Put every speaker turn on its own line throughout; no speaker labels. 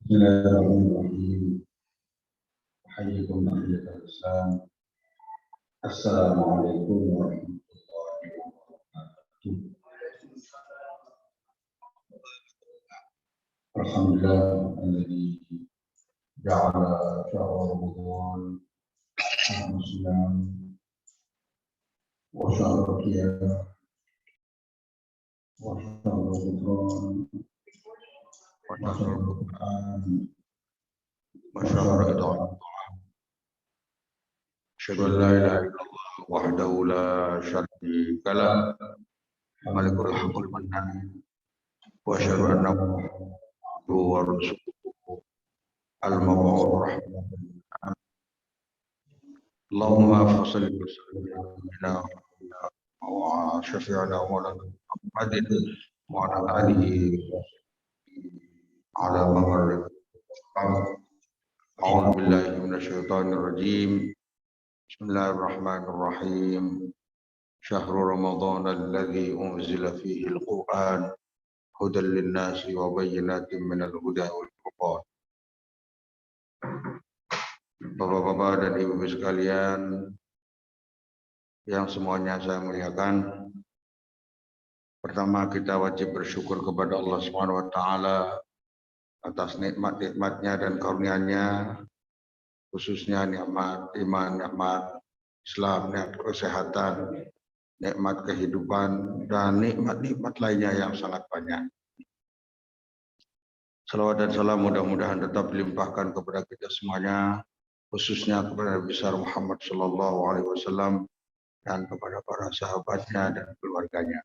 بسم الله الرحمن الرحيم. أحييكم تحية الإسلام. السلام عليكم ورحمة الله وبركاته. الحمد لله الذي جعل شهر رمضان شهر الصيام وشهر القيام وشهر الغفران وشهر القرآن
وشهر رمضان. أشهد أن لا إله إلا الله وحده لا شريك له ملك الحق المنان وأشهد أن محمدا ورسوله المبعوث رحمة. اللهم صل وسلم على وشفيعنا مولانا محمد وعلى آله على ممر. أعوذ بالله من الشيطان الرجيم. بسم الله الرحمن الرحيم. شهر رمضان الذي أنزل فيه القرآن هدى للناس وبينات من الهدى والفرقان. Bapak-bapak dan ibu-ibu sekalian yang semuanya saya muliakan. Pertama, kita wajib bersyukur kepada Allah Subhanahu wa taala atas nikmat-nikmatnya dan karunia-Nya, khususnya nikmat iman, nikmat Islam, nikmat kesehatan, nikmat kehidupan, dan nikmat-nikmat lainnya yang sangat banyak. Salawat dan salam mudah-mudahan tetap dilimpahkan kepada kita semuanya, khususnya kepada Nabi besar Muhammad Sallallahu Alaihi Wasallam dan kepada para sahabatnya dan keluarganya.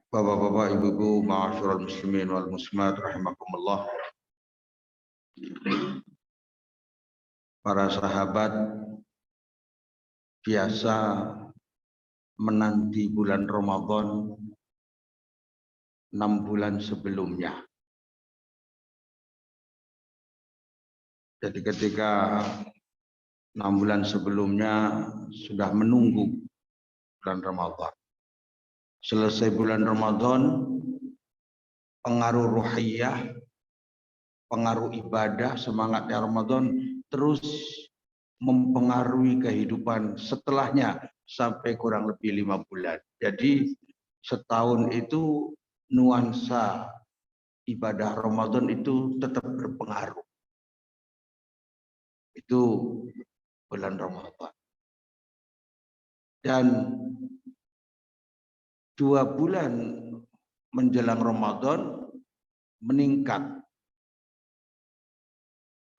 Bapak-bapak, ibu-ibu, ma'asyiral muslimin wal muslimat rahimakumullah. Para sahabat biasa menanti bulan Ramadan 6 bulan sebelumnya. Jadi ketika 6 bulan sebelumnya sudah menunggu bulan Ramadan. Selesai bulan Ramadan, pengaruh ruhiyah, pengaruh ibadah, semangatnya Ramadan terus mempengaruhi kehidupan setelahnya sampai kurang lebih 5 bulan. Jadi setahun itu nuansa ibadah Ramadan itu tetap berpengaruh. Itu bulan Ramadan. Dan 2 bulan menjelang Ramadan meningkat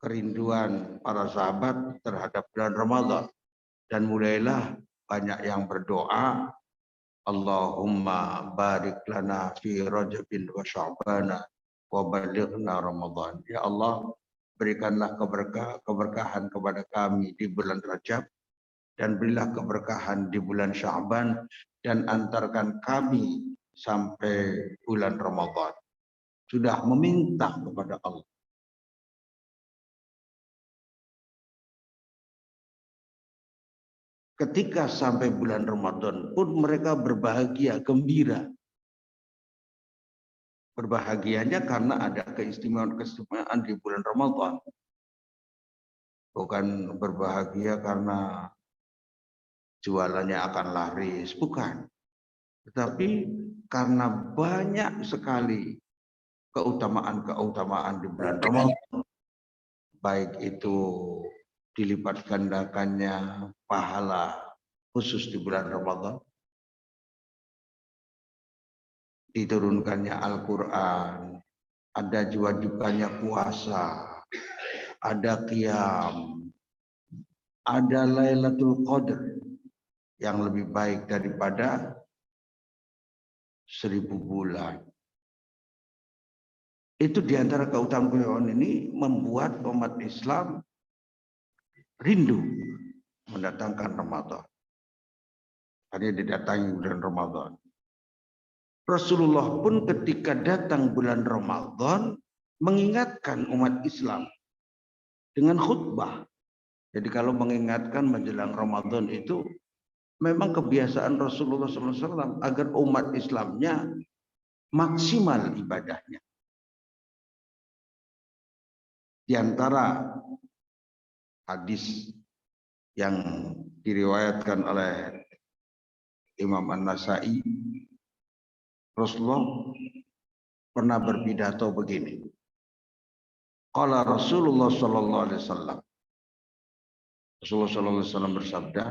kerinduan para sahabat terhadap bulan Ramadan. Dan mulailah banyak yang berdoa, Allahumma barik lana fi Rajabin wa Sya'bana wa balighna Ramadan. Ya Allah, berikanlah keberkahan kepada kami di bulan Rajab dan berilah keberkahan di bulan Sya'ban dan antarkan kami sampai bulan Ramadan. Sudah meminta kepada Allah. Ketika sampai bulan Ramadan pun mereka berbahagia, gembira. Berbahagianya karena ada keistimewaan di bulan Ramadan. Bukan berbahagia karena jualannya akan laris, bukan. Tetapi karena banyak sekali keutamaan-keutamaan di bulan Ramadan. Baik itu dilipat gandakannya pahala khusus di bulan Ramadan, diturunkannya Al-Quran, ada diwajibkannya puasa, ada qiyam, ada Lailatul Qadar yang lebih baik daripada 1000 bulan. Itu diantara keutamaan ini membuat umat Islam rindu mendatangkan Ramadan. Hanya didatangi bulan Ramadan. Rasulullah pun ketika datang bulan Ramadan mengingatkan umat Islam dengan khutbah. Jadi kalau mengingatkan menjelang Ramadan itu memang kebiasaan Rasulullah SAW agar umat Islamnya maksimal ibadahnya. Di antara hadis yang diriwayatkan oleh Imam An-Nasa'i, Rasulullah pernah berpidato begini. Qala Rasulullah sallallahu alaihi wasallam. Rasulullah sallallahu alaihi wasallam bersabda,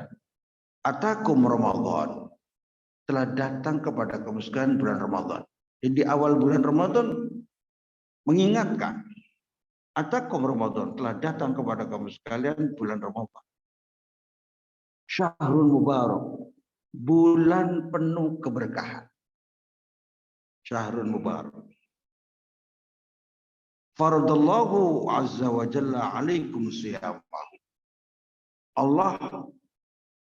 "Atakum Ramadan." Telah datang kepada kamu sekalian bulan Ramadan. Jadi di awal bulan Ramadan mengingatkan, "Atakum Ramadan." Telah datang kepada kamu sekalian bulan Ramadan. Syahrul Mubarak. Bulan penuh keberkahan. Syahrul Mubarak. Faradallahu azza wa jalla alaikum siyamahu. Allah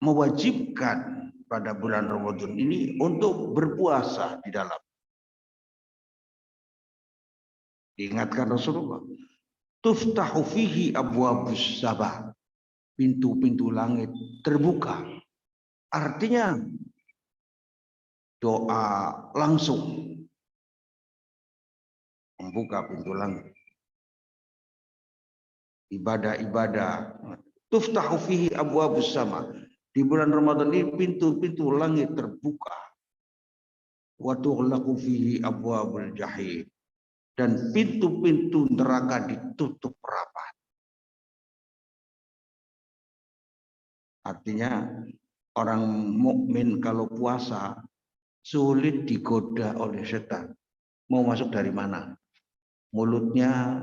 mewajibkan pada bulan Ramadan ini untuk berpuasa di dalam. Diingatkan Rasulullah. Tuftahu fihi abwabus sabah. Pintu-pintu langit terbuka. Artinya doa langsung membuka pintu langit. Ibadah-ibadah. Tuftahu fihi abwabus sama. Di bulan Ramadan ini pintu-pintu langit terbuka. Wa tughlaqu fihi abwabul jahim. Dan pintu-pintu neraka ditutup rapat. Artinya orang mukmin kalau puasa sulit digoda oleh setan. Mau masuk dari mana? Mulutnya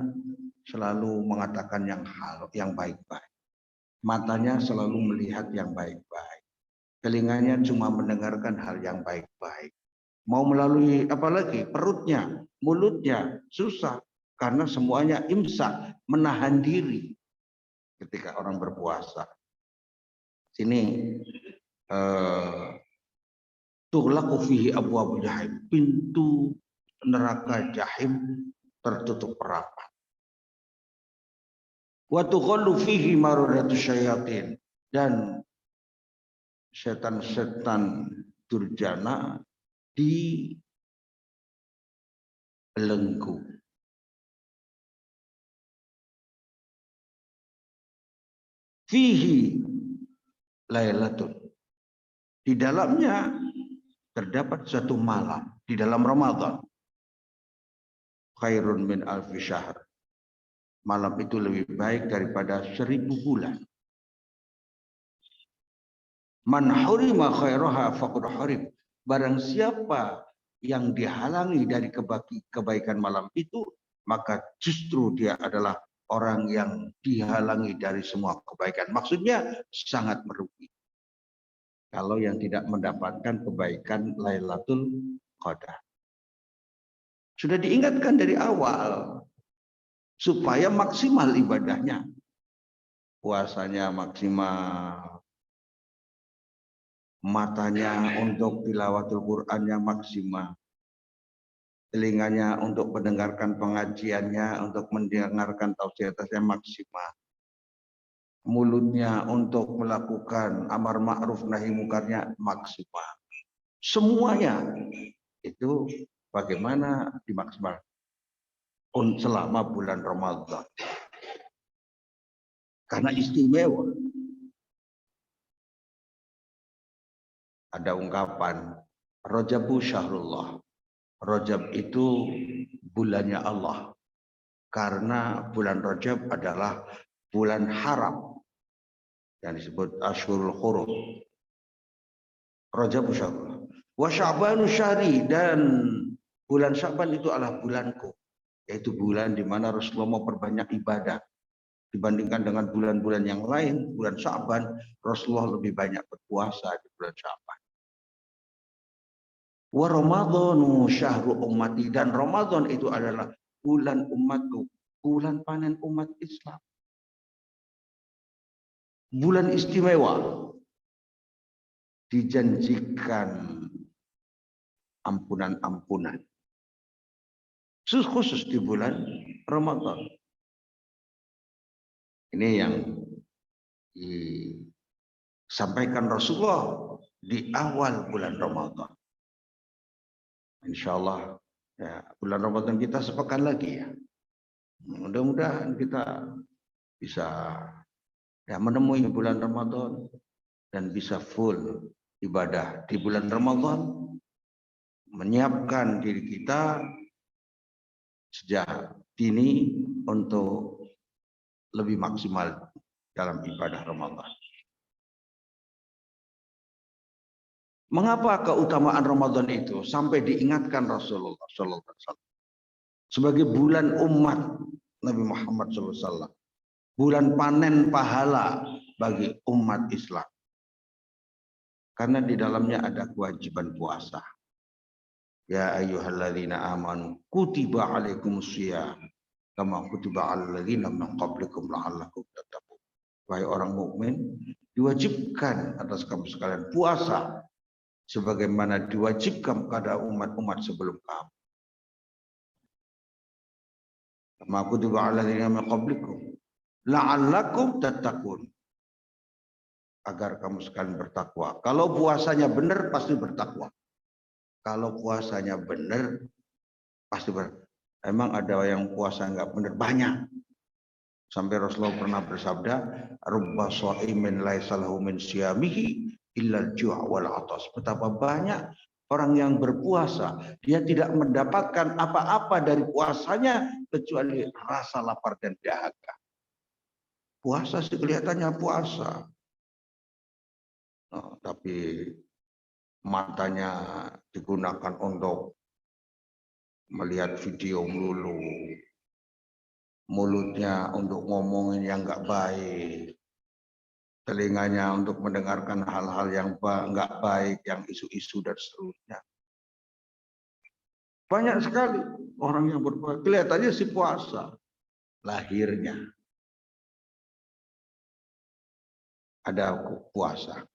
selalu mengatakan yang baik-baik. Matanya selalu melihat yang baik-baik. Telinganya cuma mendengarkan hal yang baik-baik. Mau melalui apalagi perutnya, mulutnya susah karena semuanya imsak, menahan diri ketika orang berpuasa. Sini tughlaqu fihi abwabul jahim. Pintu neraka jahim tertutup rapat. Wa tughallu fihi maradatus syayatin. Dan setan-setan durjana dibelenggu. Fihi lailatul. Di dalamnya terdapat satu malam di dalam Ramadan. Khairun min alfi syahr. Malam itu lebih baik daripada 1000 bulan. Man hurima khairaha faqad hurim. Barang siapa yang dihalangi dari kebaikan malam itu, maka justru dia adalah orang yang dihalangi dari semua kebaikan. Maksudnya sangat merugi. Kalau yang tidak mendapatkan kebaikan Lailatul Qadar. Sudah diingatkan dari awal supaya maksimal ibadahnya. Puasanya maksimal. Matanya untuk tilawatul Qur'annya maksimal. Telinganya untuk mendengarkan pengajiannya, untuk mendengarkan tausiah-tausiahnya maksimal. Mulutnya untuk melakukan amar ma'ruf nahi mukarnya maksimal. Semuanya itu bagaimana dimaksimal selama bulan Ramadan. Karena istimewa. Ada ungkapan Rajabu syahrullah. Rajab itu bulannya Allah. Karena bulan Rajab adalah bulan haram yang disebut Ashhurul Hurum. Rajabu syahrullah. Wa Sya'banu syahri, dan bulan Sya'ban itu adalah bulanku. Yaitu bulan di mana Rasulullah mau perbanyak ibadah. Dibandingkan dengan bulan-bulan yang lain, bulan Sya'ban Rasulullah lebih banyak berpuasa di bulan Sya'ban. Wa Ramadhanu syahru ummati, dan Ramadan itu adalah bulan umatku, bulan panen umat Islam. Bulan istimewa. Dijanjikan ampunan-ampunan. Khusus di bulan Ramadan. Ini yang disampaikan Rasulullah di awal bulan Ramadan. Insya Allah ya, bulan Ramadan kita sepekan lagi ya. Mudah-mudahan kita bisa ya menemui bulan Ramadan dan bisa full ibadah di bulan Ramadan, menyiapkan diri kita sejak dini untuk lebih maksimal dalam ibadah Ramadan. Mengapa keutamaan Ramadan itu sampai diingatkan Rasulullah SAW sebagai bulan umat Nabi Muhammad SAW, bulan panen pahala bagi umat Islam? Karena di dalamnya ada kewajiban puasa. Ya ayyuhalladzina amanu kutiba alaikumusiyam kama kutiba alal ladzina min qablikum la'allakum tattaqun. Wahai orang mukmin, diwajibkan atas kamu sekalian puasa sebagaimana diwajibkan kepada umat-umat sebelum kamu. Kama kutiba alal ladzina min qablikum la'allakum tattaqun. Agar kamu sekalian bertakwa. Kalau puasanya benar pasti bertakwa. Kalau puasanya benar pasti emang ada yang puasa enggak benar? Banyak. Sampai Rasulullah pernah bersabda, "Rubba sha'imin laisa lahu min siyamihi illa al-ju' wal 'atas." Betapa banyak orang yang berpuasa, dia tidak mendapatkan apa-apa dari puasanya kecuali rasa lapar dan dahaga. Puasa sih kelihatannya puasa. Nah, tapi matanya digunakan untuk melihat video melulu, mulutnya untuk ngomongin yang nggak baik, telinganya untuk mendengarkan hal-hal yang nggak baik, yang isu-isu dan seterusnya. Banyak sekali orang yang berpuasa, kelihatannya si puasa, lahirnya ada puasa.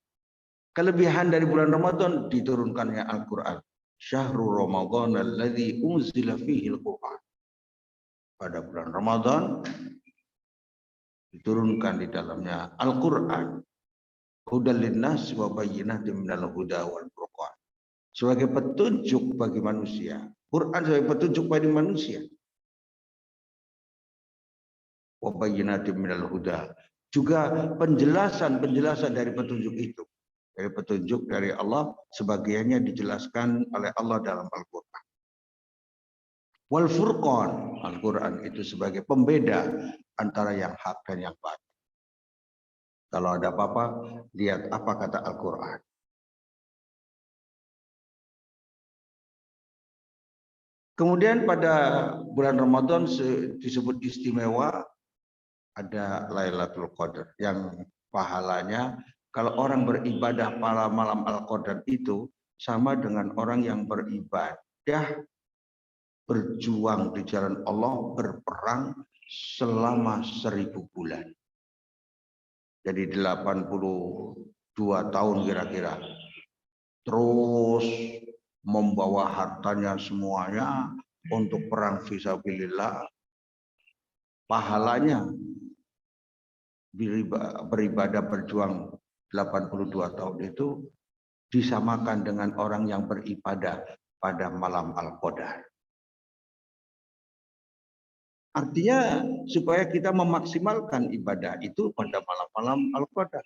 Kelebihan dari bulan Ramadan diturunkannya Al-Quran. Syahrul Ramadan alladzi unzila fihi al-Quran. Pada bulan Ramadan diturunkan di dalamnya Al-Quran. Hudal linnas wa bayyinatin minal huda wal furqan. Sebagai petunjuk bagi manusia. Quran sebagai petunjuk bagi manusia. Wa bayyinatin minal huda. Juga penjelasan-penjelasan dari petunjuk itu. Dari petunjuk dari Allah, sebagiannya dijelaskan oleh Allah dalam Al-Quran. Wal furqan, Al-Quran itu sebagai pembeda antara yang hak dan yang batil. Kalau ada apa-apa, lihat apa kata Al-Quran. Kemudian pada bulan Ramadan disebut istimewa, ada Lailatul Qadar yang pahalanya, kalau orang beribadah pada malam Al-Qadar itu sama dengan orang yang beribadah berjuang di jalan Allah, berperang selama 1000 bulan. Jadi 82 tahun kira-kira. Terus membawa hartanya semuanya untuk perang fisabilillah. Pahalanya beribadah berjuang 82 tahun itu disamakan dengan orang yang beribadah pada malam Al-Qadar. Artinya supaya kita memaksimalkan ibadah itu pada malam-malam Al-Qadar.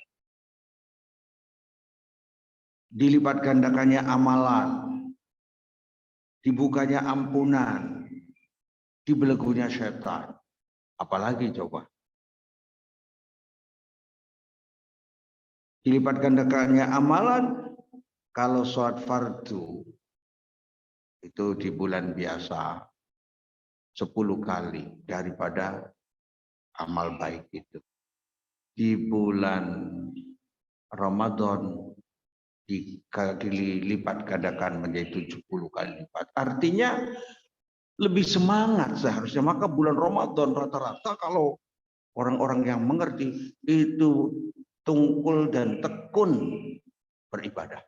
Dilipat gandakannya amalan, dibukanya ampunan, dibelenggunya setan. Apalagi coba? Dilipat gandakannya amalan, kalau sholat fardu itu di bulan biasa 10 kali daripada amal baik itu. Di bulan Ramadan dilipat gandakan menjadi 70 kali lipat. Artinya lebih semangat seharusnya. Maka bulan Ramadan rata-rata kalau orang-orang yang mengerti itu tungkul dan tekun beribadah.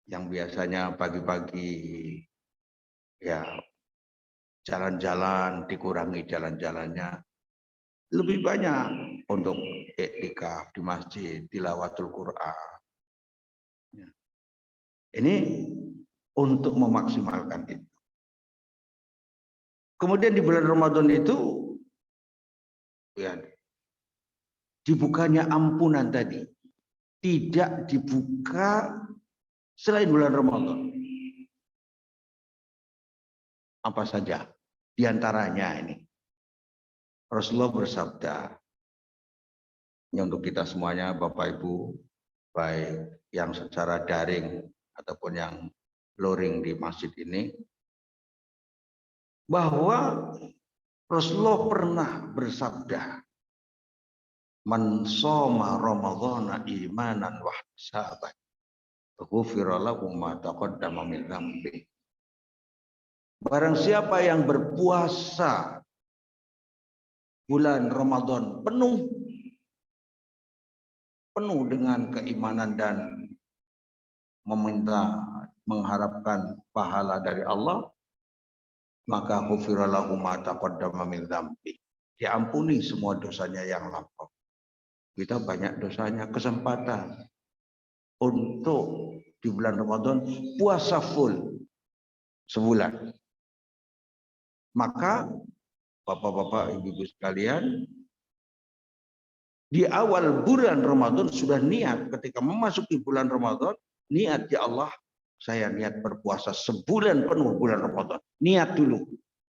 Yang biasanya pagi-pagi ya jalan-jalan, dikurangi jalan-jalannya, lebih banyak untuk iktikaf di masjid, tilawatul Quran. Ini untuk memaksimalkan itu. Kemudian di bulan Ramadan itu ya, dibukanya ampunan tadi tidak dibuka selain bulan Ramadan. Apa saja? Di antaranya ini. Rasulullah bersabda, ini untuk kita semuanya, Bapak Ibu, baik yang secara daring ataupun yang luring di masjid ini, bahwa Rasulullah pernah bersabda, "Man shoma Ramadhana imanan wa ihtisaban, ghufira lahu ma taqaddama min dzambi." Barang siapa yang berpuasa bulan Ramadan penuh dengan keimanan dan mengharapkan pahala dari Allah, maka ghufira lahu ma taqaddama min dzambi. Diampuni semua dosanya yang lampau. Kita banyak dosanya, kesempatan untuk di bulan Ramadan puasa full sebulan. Maka Bapak-bapak, Ibu-ibu sekalian, di awal bulan Ramadan sudah niat, ketika memasuki bulan Ramadan, niat, ya Allah, saya niat berpuasa sebulan penuh bulan Ramadan. Niat dulu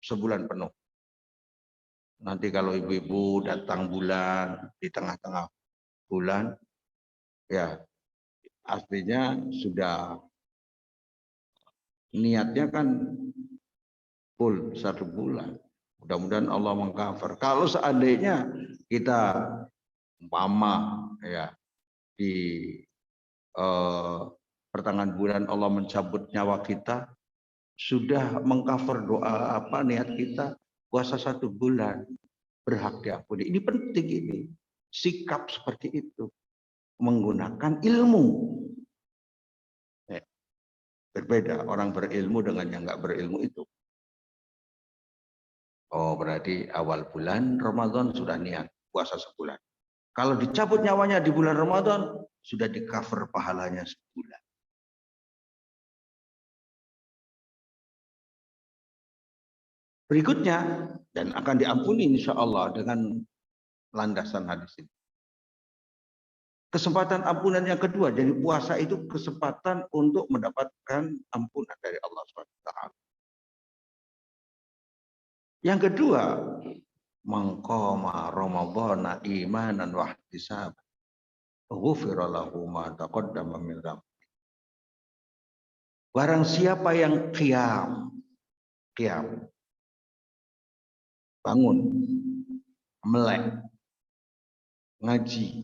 sebulan penuh. Nanti kalau ibu-ibu datang bulan di tengah-tengah bulan, ya artinya sudah niatnya kan full 1 bulan. Mudah-mudahan Allah mengcover. Kalau seandainya kita umpama ya di pertengahan bulan Allah mencabut nyawa kita, sudah mengcover doa apa niat kita, puasa 1 bulan berhak diampuni. Ini penting, ini sikap seperti itu, menggunakan ilmu. Berbeda orang berilmu dengan yang nggak berilmu itu. Oh, berarti awal bulan Ramadan sudah niat puasa sebulan. Kalau dicabut nyawanya di bulan Ramadan, sudah di cover pahalanya sebulan. Berikutnya, dan akan diampuni insya Allah dengan landasan hadis ini. Kesempatan ampunan yang kedua, jadi puasa itu kesempatan untuk mendapatkan ampunan dari Allah SWT. Yang kedua, mangqama Ramadhana imanan wa ihtisaban, ghufira lahu ma taqaddama min dzambi. Barang siapa yang qiyam, bangun, melek, ngaji,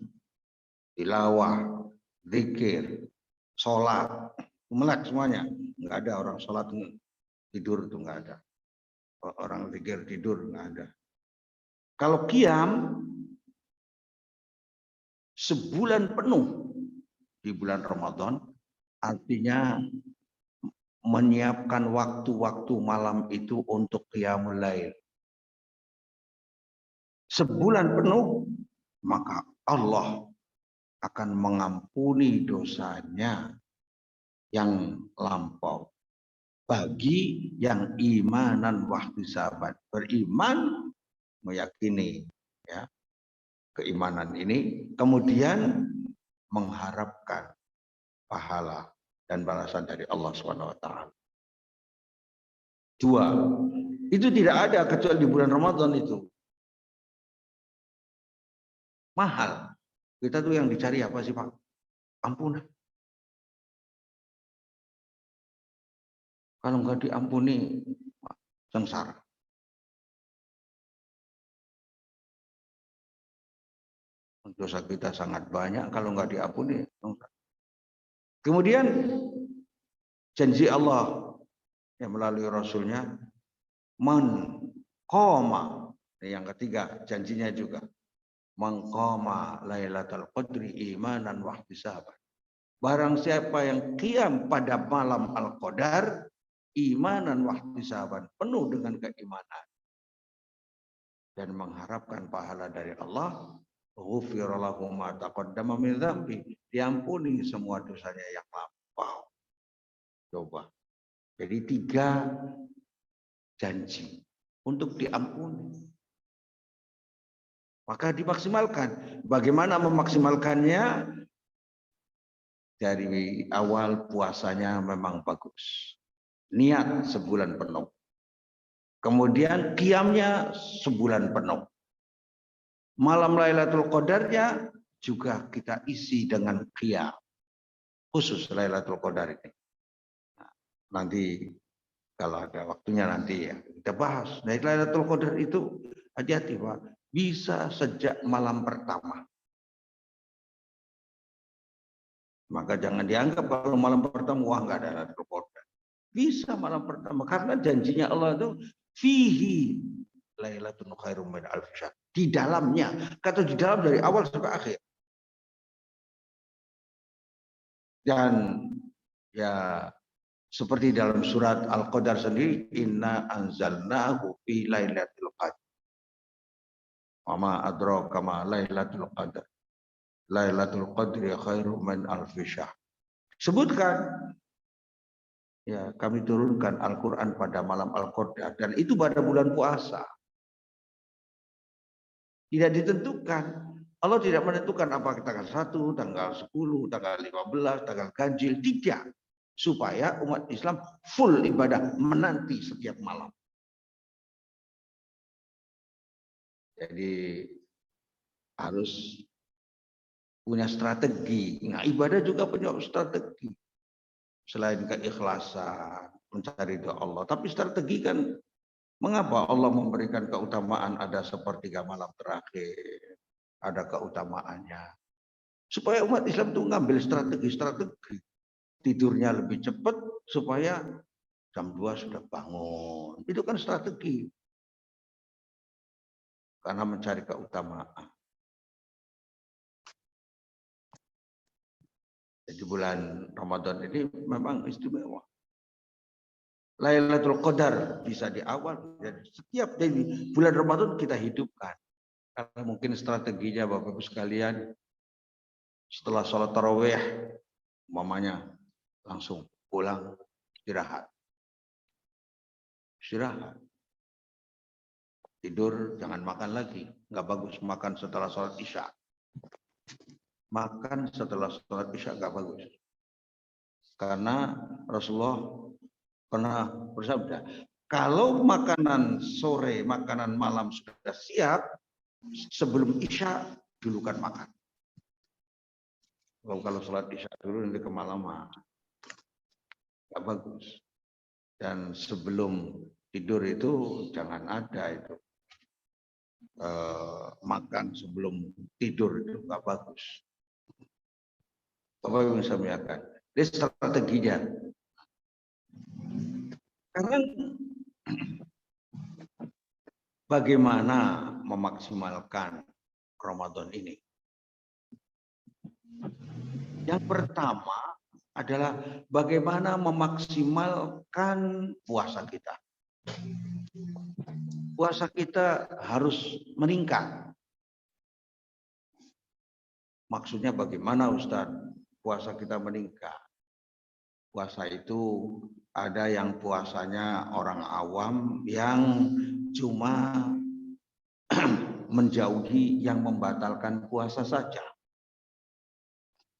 tilawah, zikir, sholat, melek semuanya. Enggak ada orang sholat tidur, itu enggak ada. Orang zikir tidur enggak ada. Kalau qiyam sebulan penuh di bulan Ramadan, artinya menyiapkan waktu-waktu malam itu untuk qiyamul lail. Sebulan penuh, maka Allah akan mengampuni dosanya yang lampau. Bagi yang imanan wahtisaban, beriman, meyakini ya keimanan ini, kemudian mengharapkan pahala dan balasan dari Allah SWT. 2, itu tidak ada kecuali di bulan Ramadan itu. Mahal. Kita tuh yang dicari apa sih Pak? Ampunan. Kalau nggak diampuni, sengsara. Dosa kita sangat banyak, kalau nggak diampuni, sengsara. Kemudian janji Allah yang melalui Rasulnya, man qoma, yang ketiga janjinya juga, man qoma lailatul qadri imanan wa ihtisaban. Barang siapa yang qiyam pada malam Al-Qadar, imanan wa ihtisaban, penuh dengan keimanan dan mengharapkan pahala dari Allah, ghufira lahu ma taqaddama min dzambi, diampuni semua dosanya yang lampau. Coba. Jadi 3 janji untuk diampuni. Maka dimaksimalkan. Bagaimana memaksimalkannya? Dari awal puasanya memang bagus. Niat sebulan penuh. Kemudian qiyamnya sebulan penuh. Malam Lailatul Qadarnya juga kita isi dengan qiyam. Khusus Lailatul Qadar ini. Nah, nanti kalau ada waktunya nanti ya kita bahas. Nah, Lailatul Qadar itu hati-hati Pak. Bisa sejak malam pertama. Maka jangan dianggap kalau malam pertama wah nggak ada Lailatul Qadar. Bisa malam pertama karena janjinya Allah itu fihi lailatun khairum min alf syahr. Di dalamnya, kata di dalam dari awal sampai akhir. Dan ya seperti dalam surat Al-Qadar sendiri, inna anzalnahu fi lailatul qadar. Wa ma adraka ma lailatul qadar. Lailatul qadri khairum min alf syahr. Sebutkan ya, kami turunkan Al-Qur'an pada malam Al-Qadar dan itu pada bulan puasa. Tidak ditentukan. Allah tidak menentukan apakah tanggal 1, tanggal 10, tanggal 15, tanggal ganjil. Tidak. Supaya umat Islam full ibadah menanti setiap malam. Jadi harus punya strategi. Nah, ibadah juga punya strategi. Selain keikhlasan, mencari doa Allah. Tapi strategi kan, mengapa Allah memberikan keutamaan ada sepertiga malam terakhir. Ada keutamaannya. Supaya umat Islam itu ngambil strategi-strategi. Tidurnya lebih cepat supaya jam 2 sudah bangun. Itu kan strategi. Karena mencari keutamaan. Jadi bulan Ramadan ini memang istimewa. Lailatul Qadar bisa di awal. Jadi setiap dari bulan Ramadan kita hidupkan. Karena mungkin strateginya Bapak-Ibu sekalian, setelah sholat tarawih, mamanya langsung pulang istirahat. Istirahat. Tidur, jangan makan lagi. Nggak bagus makan setelah sholat isya. Makan setelah sholat isya nggak bagus. Karena Rasulullah pernah bersabda, kalau makanan sore, makanan malam sudah siap, sebelum isya dulukan makan. Kalau sholat isya dulu nanti kemalaman. Nggak bagus. Dan sebelum tidur itu jangan ada itu makan sebelum tidur, itu nggak bagus. Bapak Ibu bisa melihatkan. Ini strateginya. Karena bagaimana memaksimalkan Ramadan ini? Yang pertama adalah bagaimana memaksimalkan puasa kita. Puasa kita harus meningkat. Maksudnya bagaimana Ustaz? Puasa kita meningkat. Puasa itu ada yang puasanya orang awam yang cuma menjauhi yang membatalkan puasa saja.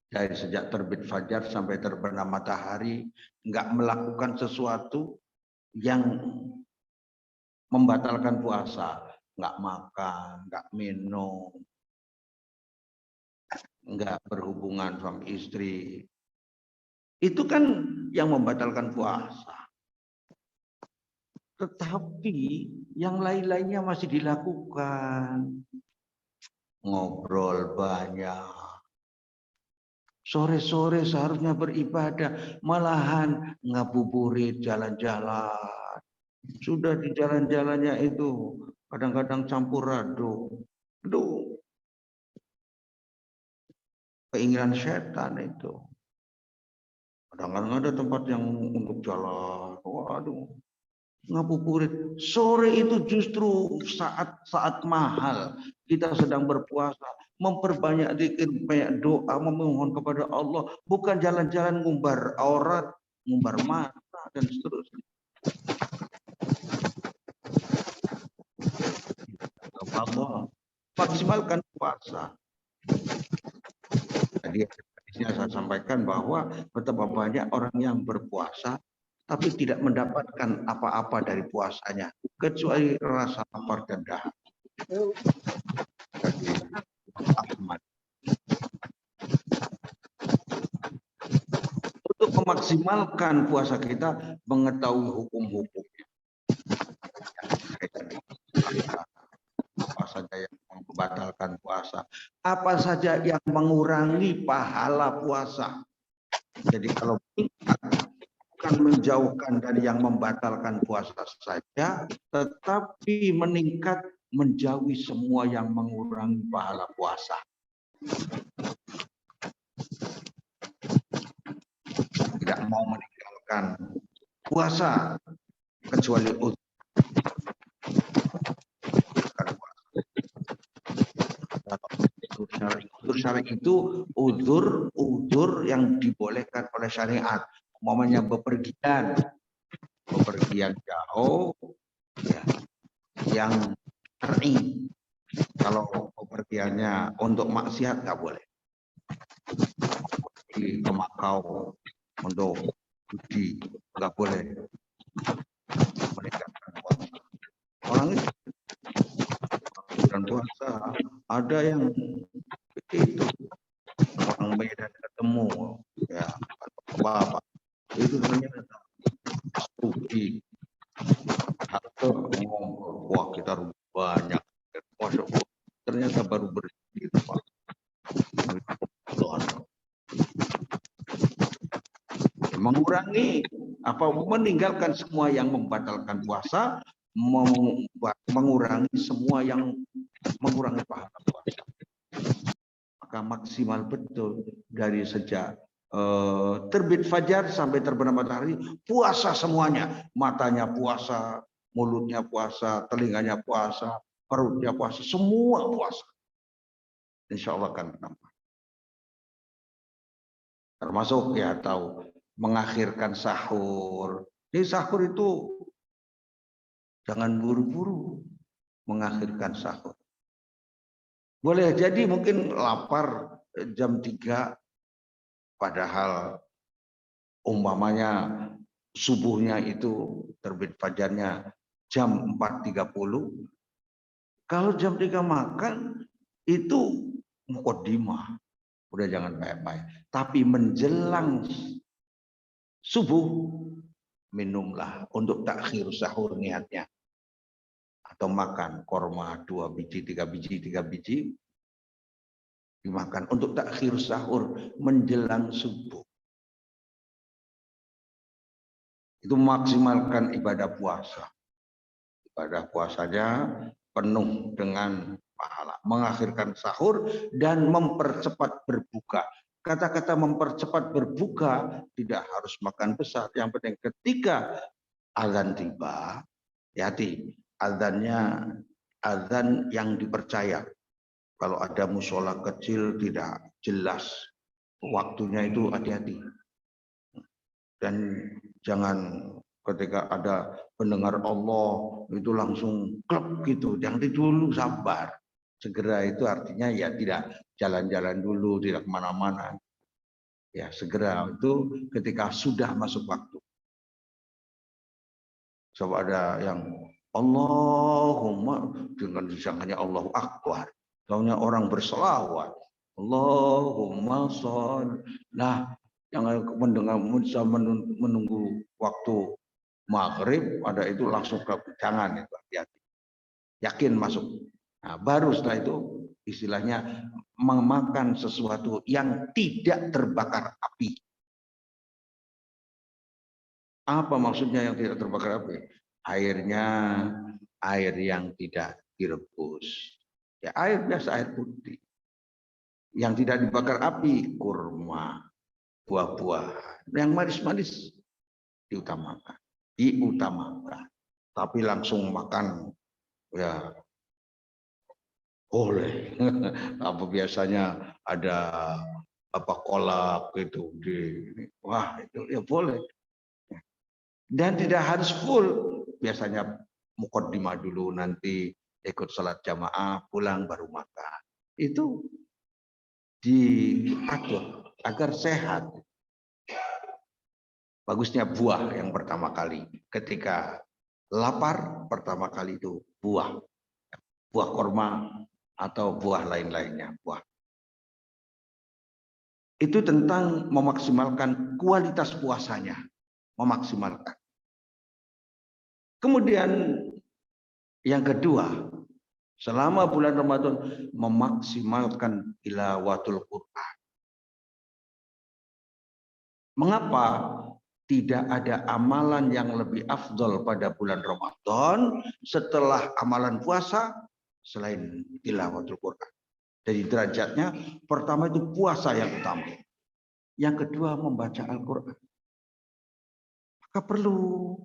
Dari sejak terbit fajar sampai terbenam matahari, nggak melakukan sesuatu yang membatalkan puasa, nggak makan, nggak minum, nggak berhubungan suami istri. Itu kan yang membatalkan puasa. Tetapi yang lain-lainnya masih dilakukan. Ngobrol banyak. Sore-sore seharusnya beribadah, malahan ngabuburit jalan-jalan. Sudah di jalan-jalannya itu kadang-kadang campur aduk. Aduh. Keinginan setan itu. Kadang-kadang ada tempat yang untuk jalan. Waduh. Ngabuburit. Sore itu justru saat mahal. Kita sedang berpuasa. Memperbanyak zikir, banyak doa, memohon kepada Allah. Bukan jalan-jalan ngumbar aurat, ngumbar mata, dan seterusnya. Allah. Maksimalkan puasa. Tadi saya sampaikan bahwa betapa banyak orang yang berpuasa tapi tidak mendapatkan apa-apa dari puasanya kecuali rasa lapar dan dahaga. Jadi, Ahmad. Untuk memaksimalkan puasa kita, mengetahui hukum-hukumnya. Apa saja yang membatalkan puasa, apa saja yang mengurangi pahala puasa. Jadi kalau bukan menjauhkan dari yang membatalkan puasa saja, tetapi meningkat menjauhi semua yang mengurangi pahala puasa. Tidak mau meninggalkan puasa kecuali udzur syar'i itu udzur yang dibolehkan oleh syariat. Umpamanya bepergian jauh, ya, yang syar'i. Kalau bepergiannya untuk maksiat nggak boleh. Di Makau untuk judi nggak boleh. Orang itu bulan puasa ada yang itu orang Medan ketemu ya apa itu ternyata studi atau wah kita banyak ternyata baru bersih Pak. Mengurangi apa meninggalkan semua yang membatalkan puasa, mengurangi semua yang mengurangi pahala puasa. Maka maksimal betul dari sejak terbit fajar sampai terbenam matahari puasa semuanya, matanya puasa, mulutnya puasa, telinganya puasa, perutnya puasa, semua puasa. Insya Allah akan menambah. Termasuk ya tahu mengakhirkan sahur. Di sahur itu jangan buru-buru mengakhirkan sahur. Boleh jadi mungkin lapar jam 3, padahal umpamanya subuhnya itu terbit fajarnya jam 4.30. Kalau jam 3 makan itu muqaddimah. Udah jangan baik-baik. Tapi menjelang subuh minumlah untuk takhir sahur niatnya. Atau makan korma 2 biji, 3 biji dimakan untuk takhir sahur menjelang subuh. Itu maksimalkan ibadah puasa. Ibadah puasanya penuh dengan pahala. Mengakhirkan sahur dan mempercepat berbuka. Kata-kata mempercepat berbuka tidak harus makan besar. Yang penting ketika azan tiba, hati azannya azan yang dipercaya. Kalau ada musola kecil tidak jelas waktunya itu hati-hati. Dan jangan ketika ada pendengar Allah itu langsung klub gitu. Jangan dulu sabar. Segera itu artinya ya tidak jalan-jalan dulu, tidak kemana-mana. Ya segera itu ketika sudah masuk waktu. Coba ada yang Allahumma dengan disangkanya Allahu Akbar. Taunya orang berselawat. Allahumma sholli. Nah, jangan mendengar menunggu waktu maghrib ada itu langsung ke jangan itu hati-hati. Yakin masuk. Nah, baru setelah itu istilahnya memakan sesuatu yang tidak terbakar api. Apa maksudnya yang tidak terbakar api? Airnya air yang tidak direbus. Ya air biasa, air putih. Yang tidak dibakar api, kurma, buah-buahan. Yang manis-manis diutamakan. Tapi langsung makan ya boleh. Apa biasanya ada apa kolak gitu wah itu ya boleh. Dan tidak harus full. Biasanya muqaddimah dulu nanti ikut sholat jamaah, pulang baru makan. Itu diatur agar sehat. Bagusnya buah yang pertama kali. Ketika lapar, pertama kali itu buah. Buah korma atau buah lain-lainnya. Buah. Itu tentang memaksimalkan kualitas puasanya. Memaksimalkan. Kemudian yang kedua, selama bulan Ramadan memaksimalkan tilawatul Quran. Mengapa tidak ada amalan yang lebih afdol pada bulan Ramadan setelah amalan puasa selain tilawatul Quran? Jadi derajatnya pertama itu puasa yang utama. Yang kedua membaca Al-Quran. Maka perlu,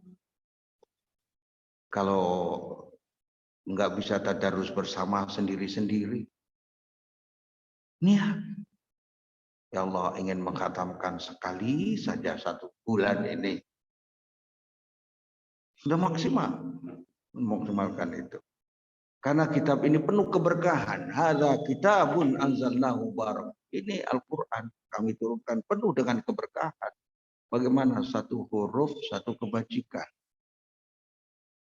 kalau nggak bisa tadarus bersama sendiri-sendiri, niat. Ya Allah, ingin mengkhatamkan sekali saja 1 bulan ini. Sudah maksimal. Memaksimalkan itu. Karena kitab ini penuh keberkahan. Hadza kitabun anzalnahu mubarak. Ini Al-Quran kami turunkan penuh dengan keberkahan. Bagaimana 1 huruf, 1 kebajikan.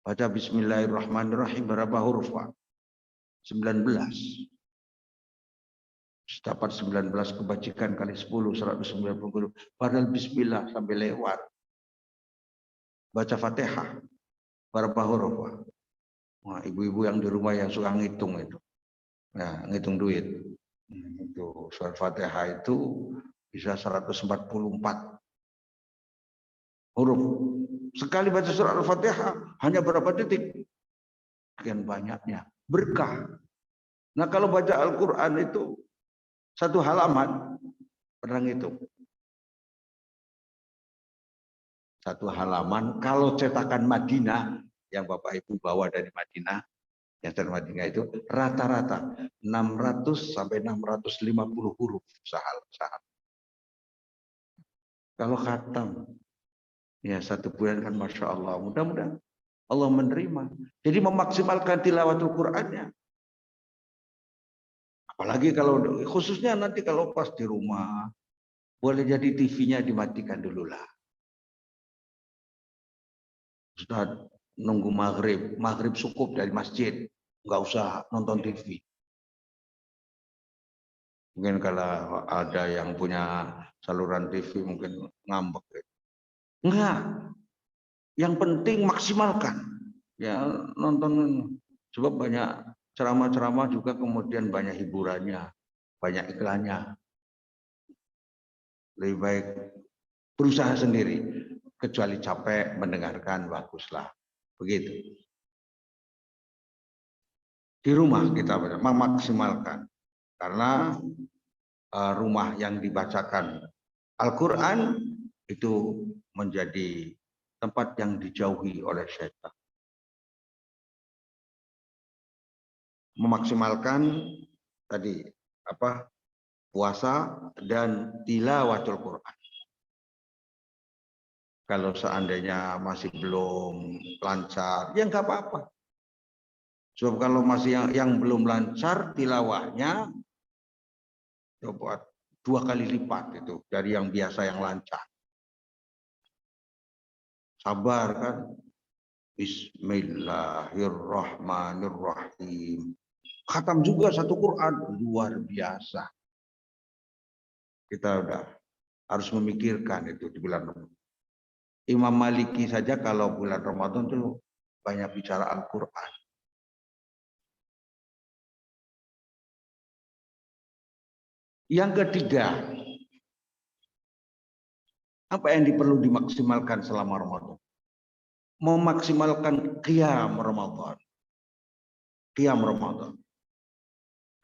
Baca Bismillahirrahmanirrahim berapa huruf, Pak? 19. Dapat 19 kebajikan kali 10, 190. Padahal Bismillah sampai lewat. Baca Fatihah berapa huruf, Pak? Nah, ibu-ibu yang di rumah yang suka ngitung itu. Nah, ngitung duit. Itu surat Fatihah itu bisa 144 huruf. Sekali baca surat Al-Fatihah hanya berapa detik? Sekian banyaknya. Berkah. Nah, kalau baca Al-Quran itu 1 halaman, pernah ngitung. 1 halaman, kalau cetakan Madinah, yang Bapak Ibu bawa dari Madinah, yang dari Madinah itu rata-rata 600 sampai 650 huruf sehalaman. Kalau khatam, ya 1 bulan kan Masya Allah, mudah-mudahan Allah menerima. Jadi memaksimalkan tilawatul Qur'annya. Apalagi kalau khususnya nanti kalau pas di rumah, boleh jadi TV-nya dimatikan dulu lah. Ustaz, nunggu maghrib cukup dari masjid, nggak usah nonton TV. Mungkin kalau ada yang punya saluran TV mungkin ngambek. Enggak, yang penting maksimalkan. Ya nonton, sebab banyak ceramah-ceramah juga kemudian banyak hiburannya, banyak iklannya. Lebih baik berusaha sendiri, kecuali capek mendengarkan, baguslah. Begitu. Di rumah kita memaksimalkan. Karena rumah yang dibacakan Al-Quran itu menjadi tempat yang dijauhi oleh syaitan. Memaksimalkan tadi puasa dan tilawatul Quran. Kalau seandainya masih belum lancar, ya nggak apa-apa. Sebab kalau masih yang belum lancar tilawahnya, coba 2 kali lipat itu dari yang biasa yang lancar. Sabar kan. Bismillahirrahmanirrahim. Khatam juga 1 Quran, luar biasa. Kita udah harus memikirkan itu di bulan Ramadan. Imam Maliki saja kalau bulan Ramadan itu banyak bicara Al-Quran. Yang ketiga, apa yang perlu dimaksimalkan selama Ramadan? Memaksimalkan qiyam Ramadan. Qiyam Ramadan.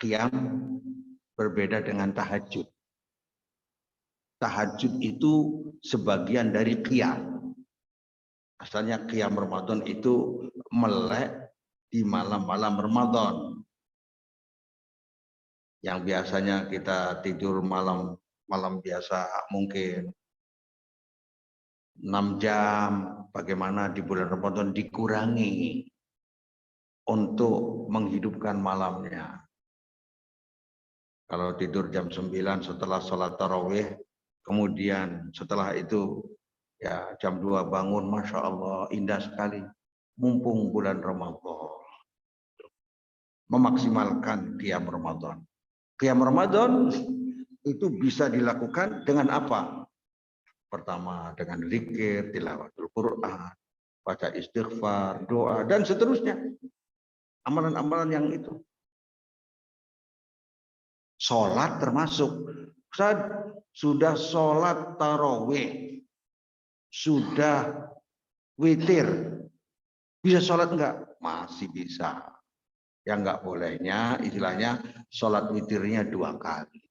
Qiyam berbeda dengan tahajud. Tahajud itu sebagian dari qiyam. Asalnya qiyam Ramadan itu melek di malam-malam Ramadan. Yang biasanya kita tidur malam biasa mungkin 6 jam, bagaimana di bulan Ramadan dikurangi untuk menghidupkan malamnya. Kalau tidur jam 9 setelah sholat tarawih, kemudian setelah itu ya jam 2 bangun, Masya Allah, indah sekali. Mumpung bulan Ramadan. Memaksimalkan qiyam Ramadan. Qiyam Ramadan itu bisa dilakukan dengan apa? Pertama dengan zikir, tilawatul Quran, baca istighfar, doa, dan seterusnya. Amalan-amalan yang itu. Sholat termasuk. Ustaz, sudah sholat tarawih, sudah witir, bisa sholat enggak? Masih bisa. Yang enggak bolehnya, istilahnya sholat witirnya 2 kali.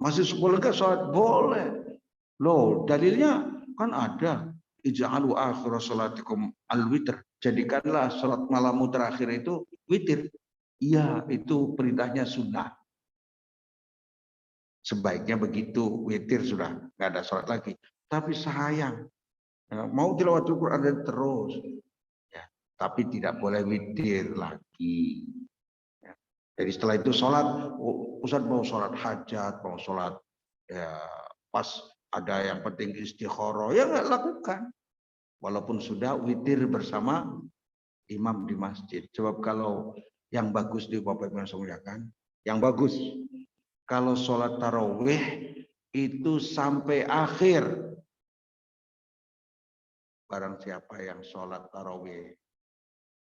Masih boleh enggak sholat? Boleh. Loh, dalilnya kan ada. Ij'alu akhir sholatikum al-witr. Jadikanlah sholat malammu terakhir itu witir. Iya, itu perintahnya sunnah. Sebaiknya begitu, witir sudah nggak ada sholat lagi. Tapi sayang, mau tilawatul Quran terus, ya, tapi tidak boleh witir lagi. Ya. Jadi setelah itu sholat, Ustaz mau sholat hajat, mau sholat ya, pas ada yang penting istikharah, ya nggak lakukan. Walaupun sudah witir bersama imam di masjid. Sebab kalau yang bagus di Bapak Ibu yang yang bagus. Kalau sholat tarawih itu sampai akhir. Barang siapa yang sholat tarawih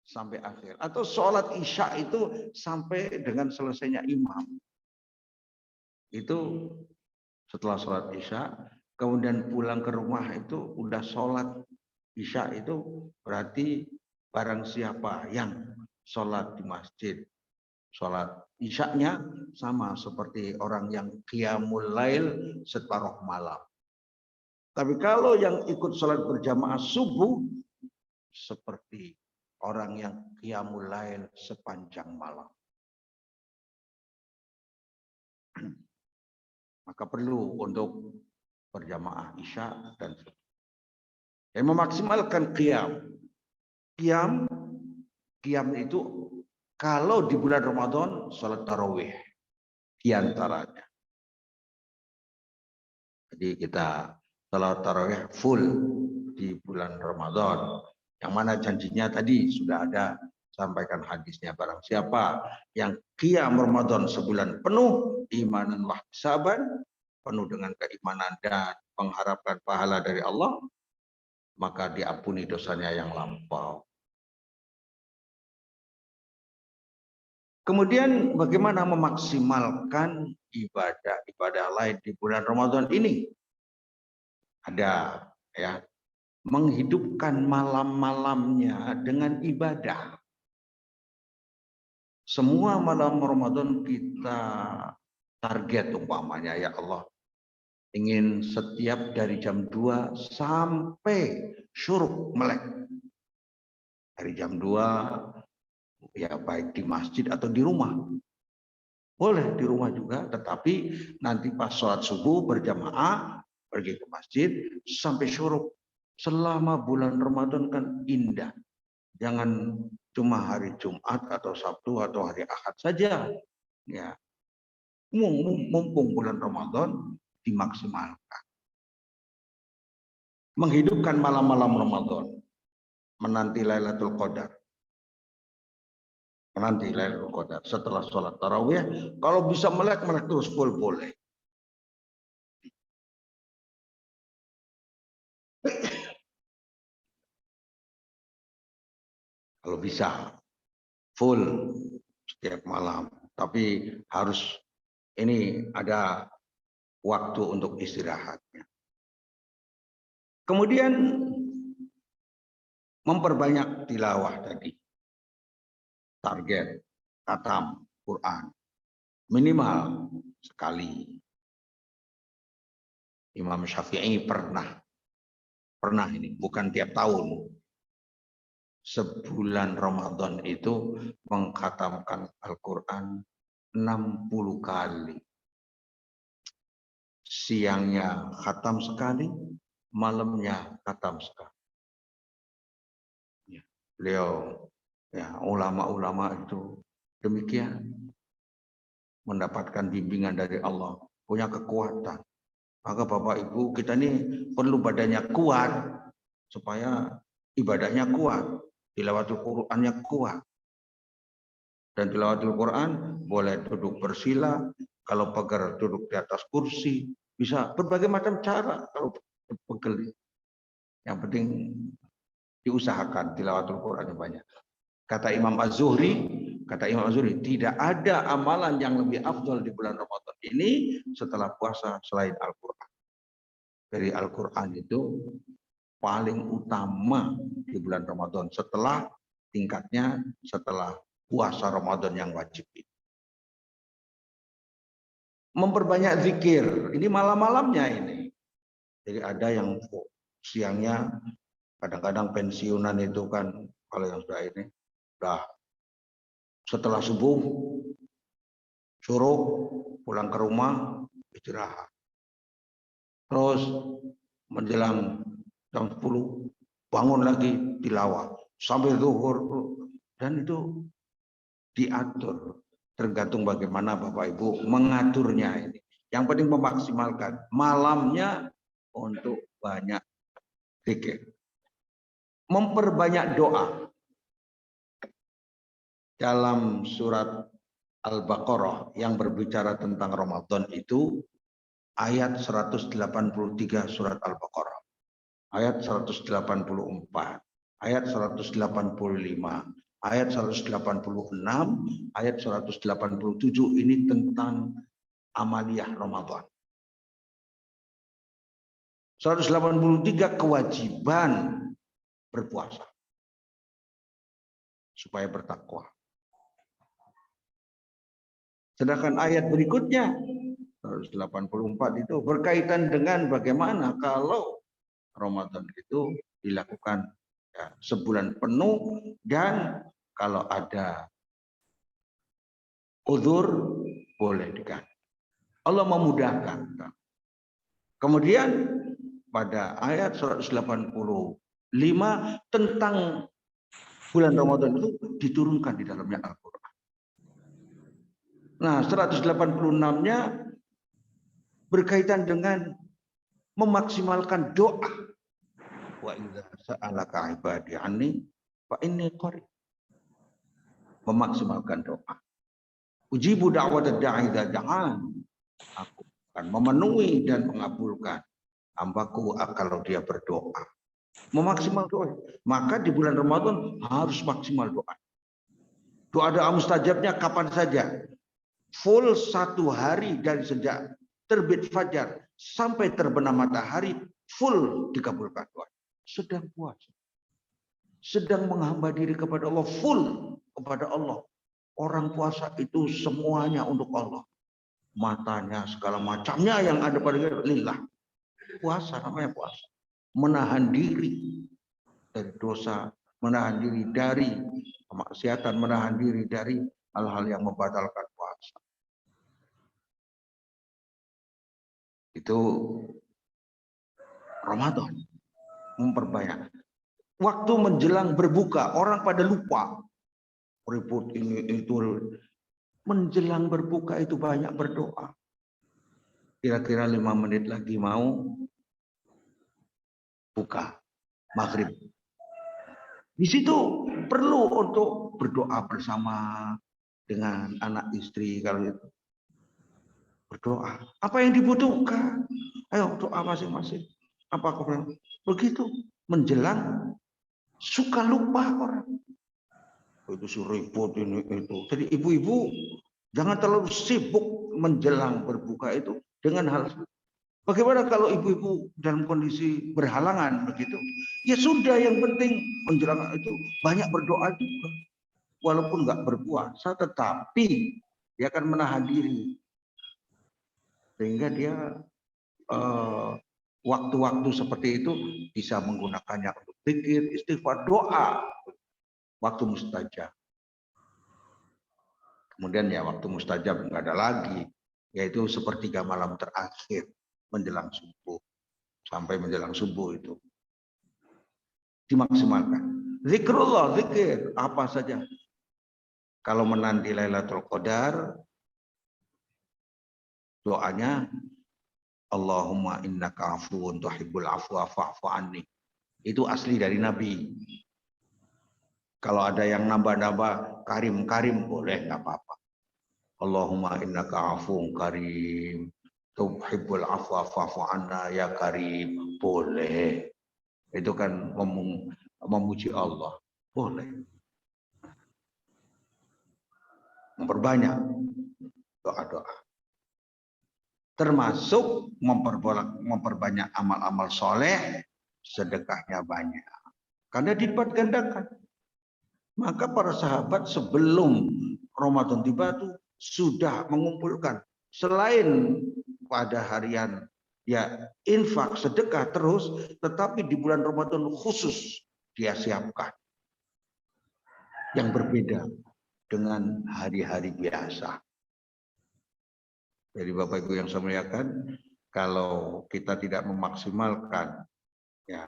sampai akhir. Atau sholat isya itu sampai dengan selesainya imam. Itu setelah sholat isya, kemudian pulang ke rumah itu udah sholat isya itu berarti barang siapa yang sholat di masjid. Sholat isyaknya sama seperti orang yang qiyamul lail separuh malam. Tapi kalau yang ikut sholat berjamaah subuh seperti orang yang qiyamul lail sepanjang malam. Maka perlu untuk berjamaah isya dan subuh. Yang memaksimalkan qiyam. Qiyam itu kalau di bulan Ramadan, sholat tarawih diantaranya. Jadi kita sholat tarawih full di bulan Ramadan. Yang mana janjinya tadi sudah ada, sampaikan hadisnya. Barang siapa yang qiyam Ramadan sebulan penuh, imanan wa ihtisaban, penuh dengan keimanan dan mengharapkan pahala dari Allah, maka diampuni dosanya yang lampau. Kemudian bagaimana memaksimalkan ibadah lain di bulan Ramadan ini? Ada ya, menghidupkan malam-malamnya dengan ibadah. Semua malam Ramadan kita target umpamanya, ya Allah, ingin setiap dari jam 2 sampai syuruk melek. Dari jam 2 ya baik di masjid atau di rumah. Boleh di rumah juga, tetapi nanti pas sholat subuh berjamaah, pergi ke masjid sampai syuruk. Selama bulan Ramadan kan indah. Jangan cuma hari Jumat atau Sabtu atau hari Ahad saja. Ya. Mumpung bulan Ramadan dimaksimalkan. Menghidupkan malam-malam Ramadan. Menanti Lailatul Qadar. Nanti Lailatul Qadar setelah sholat tarawih, kalau bisa melek terus full boleh. Kalau bisa full setiap malam, tapi harus ini ada waktu untuk istirahatnya. Kemudian memperbanyak tilawah tadi. Target khatam Quran minimal sekali. Imam Syafi'i pernah ini, bukan tiap tahun. Sebulan Ramadan itu mengkhatamkan Al-Quran 60 kali. Siangnya khatam sekali, malamnya khatam sekali. Beliau Ya, ulama-ulama itu demikian, mendapatkan bimbingan dari Allah, punya kekuatan. Maka Bapak Ibu, kita ini perlu badannya kuat supaya ibadahnya kuat, tilawatul Qur'annya kuat. Dan tilawatul Quran boleh duduk bersila, kalau pegar duduk di atas kursi, bisa berbagai macam cara kalau pegel. Yang penting diusahakan tilawatul Quran yang banyak. Kata Imam Az-Zuhri, tidak ada amalan yang lebih afdal di bulan Ramadan ini setelah puasa selain Al-Quran. Dari Al-Quran itu paling utama di bulan Ramadan setelah tingkatnya setelah puasa Ramadan yang wajib. Memperbanyak zikir, ini malam-malamnya ini. Jadi ada yang siangnya, kadang-kadang pensiunan itu kan, kalau yang sudah ini, udah setelah subuh, suruh pulang ke rumah, istirahat. Terus menjelang jam 10, bangun lagi tilawah, sampai zuhur, dan itu diatur. Tergantung bagaimana Bapak Ibu mengaturnya ini. Yang penting memaksimalkan malamnya untuk banyak zikir. Memperbanyak doa. Dalam surat Al-Baqarah yang berbicara tentang Ramadan itu ayat 183 surat Al-Baqarah. Ayat 184, ayat 185, ayat 186, ayat 187 ini tentang amaliyah Ramadan. 183 kewajiban berpuasa supaya bertakwa. Sedangkan ayat berikutnya 184 itu berkaitan dengan bagaimana kalau Ramadan itu dilakukan ya, sebulan penuh, dan kalau ada uzur boleh diganti. Allah memudahkan. Kemudian pada ayat 185 tentang bulan Ramadan itu diturunkan di dalamnya Al-Quran. Nah, 186-nya berkaitan dengan memaksimalkan doa. Wa idza sa'alaka ibadi anni fa inni qarib. Memaksimalkan doa. Ujibu da'watad da'i idza da'an. Aku akan memenuhi dan mengabulkan hambaku kalau dia berdoa. Memaksimal doa. Maka di bulan Ramadan harus maksimal doa. Doa mustajabnya kapan saja. Full 1 hari dari sejak terbit fajar sampai terbenam matahari, full dikabulkan doa. Sedang puasa, sedang menghamba diri kepada Allah, full kepada Allah. Orang puasa itu semuanya untuk Allah. Matanya, segala macamnya yang ada pada diri, lillah. Puasa namanya puasa. Menahan diri dari dosa, menahan diri dari kemaksiatan, menahan diri dari hal-hal yang membatalkan puasa. Itu Ramadan. Memperbanyak. Waktu menjelang berbuka, orang pada lupa. Ribut ini, itu. Menjelang berbuka itu banyak berdoa. Kira-kira 5 menit lagi mau buka maghrib. Di situ perlu untuk berdoa bersama dengan anak istri kalau itu. Berdoa. Apa yang dibutuhkan? Ayo doa masing-masing. Apa kau begitu menjelang suka lupa orang. Itu suruh ribut ini itu. Jadi ibu-ibu jangan terlalu sibuk menjelang berbuka itu dengan hal. Bagaimana kalau ibu-ibu dalam kondisi berhalangan begitu? Ya sudah, yang penting menjelang itu banyak berdoa juga. Walaupun nggak berpuasa, tetapi dia akan menahan diri sehingga dia waktu-waktu seperti itu bisa menggunakannya untuk zikir, istighfar, doa, waktu mustajab. Kemudian ya waktu mustajab nggak ada lagi, yaitu sepertiga malam terakhir menjelang subuh sampai menjelang subuh itu dimaksimalkan. Zikrullah, zikir apa saja. Kalau menanti Lailatul Qadar, doanya Allahumma innaka afuwun tuhibbul afwa fa'fu anni. Itu asli dari Nabi. Kalau ada yang nambah-nambah karim-karim boleh, nggak apa-apa. Allahumma innaka afuwun karim tuhibbul afwa fa'fu anna ya karim, boleh. Itu kan memuji Allah, boleh. Memperbanyak doa-doa. Termasuk memperbanyak amal-amal soleh, sedekahnya banyak. Karena dilipat gandakan. Maka para sahabat sebelum Ramadan tiba itu sudah mengumpulkan. Selain pada harian ya infak, sedekah terus, tetapi di bulan Ramadan khusus dia siapkan. Yang berbeda dengan hari-hari biasa. Jadi Bapak Ibu yang saya muliakan, kalau kita tidak memaksimalkan ya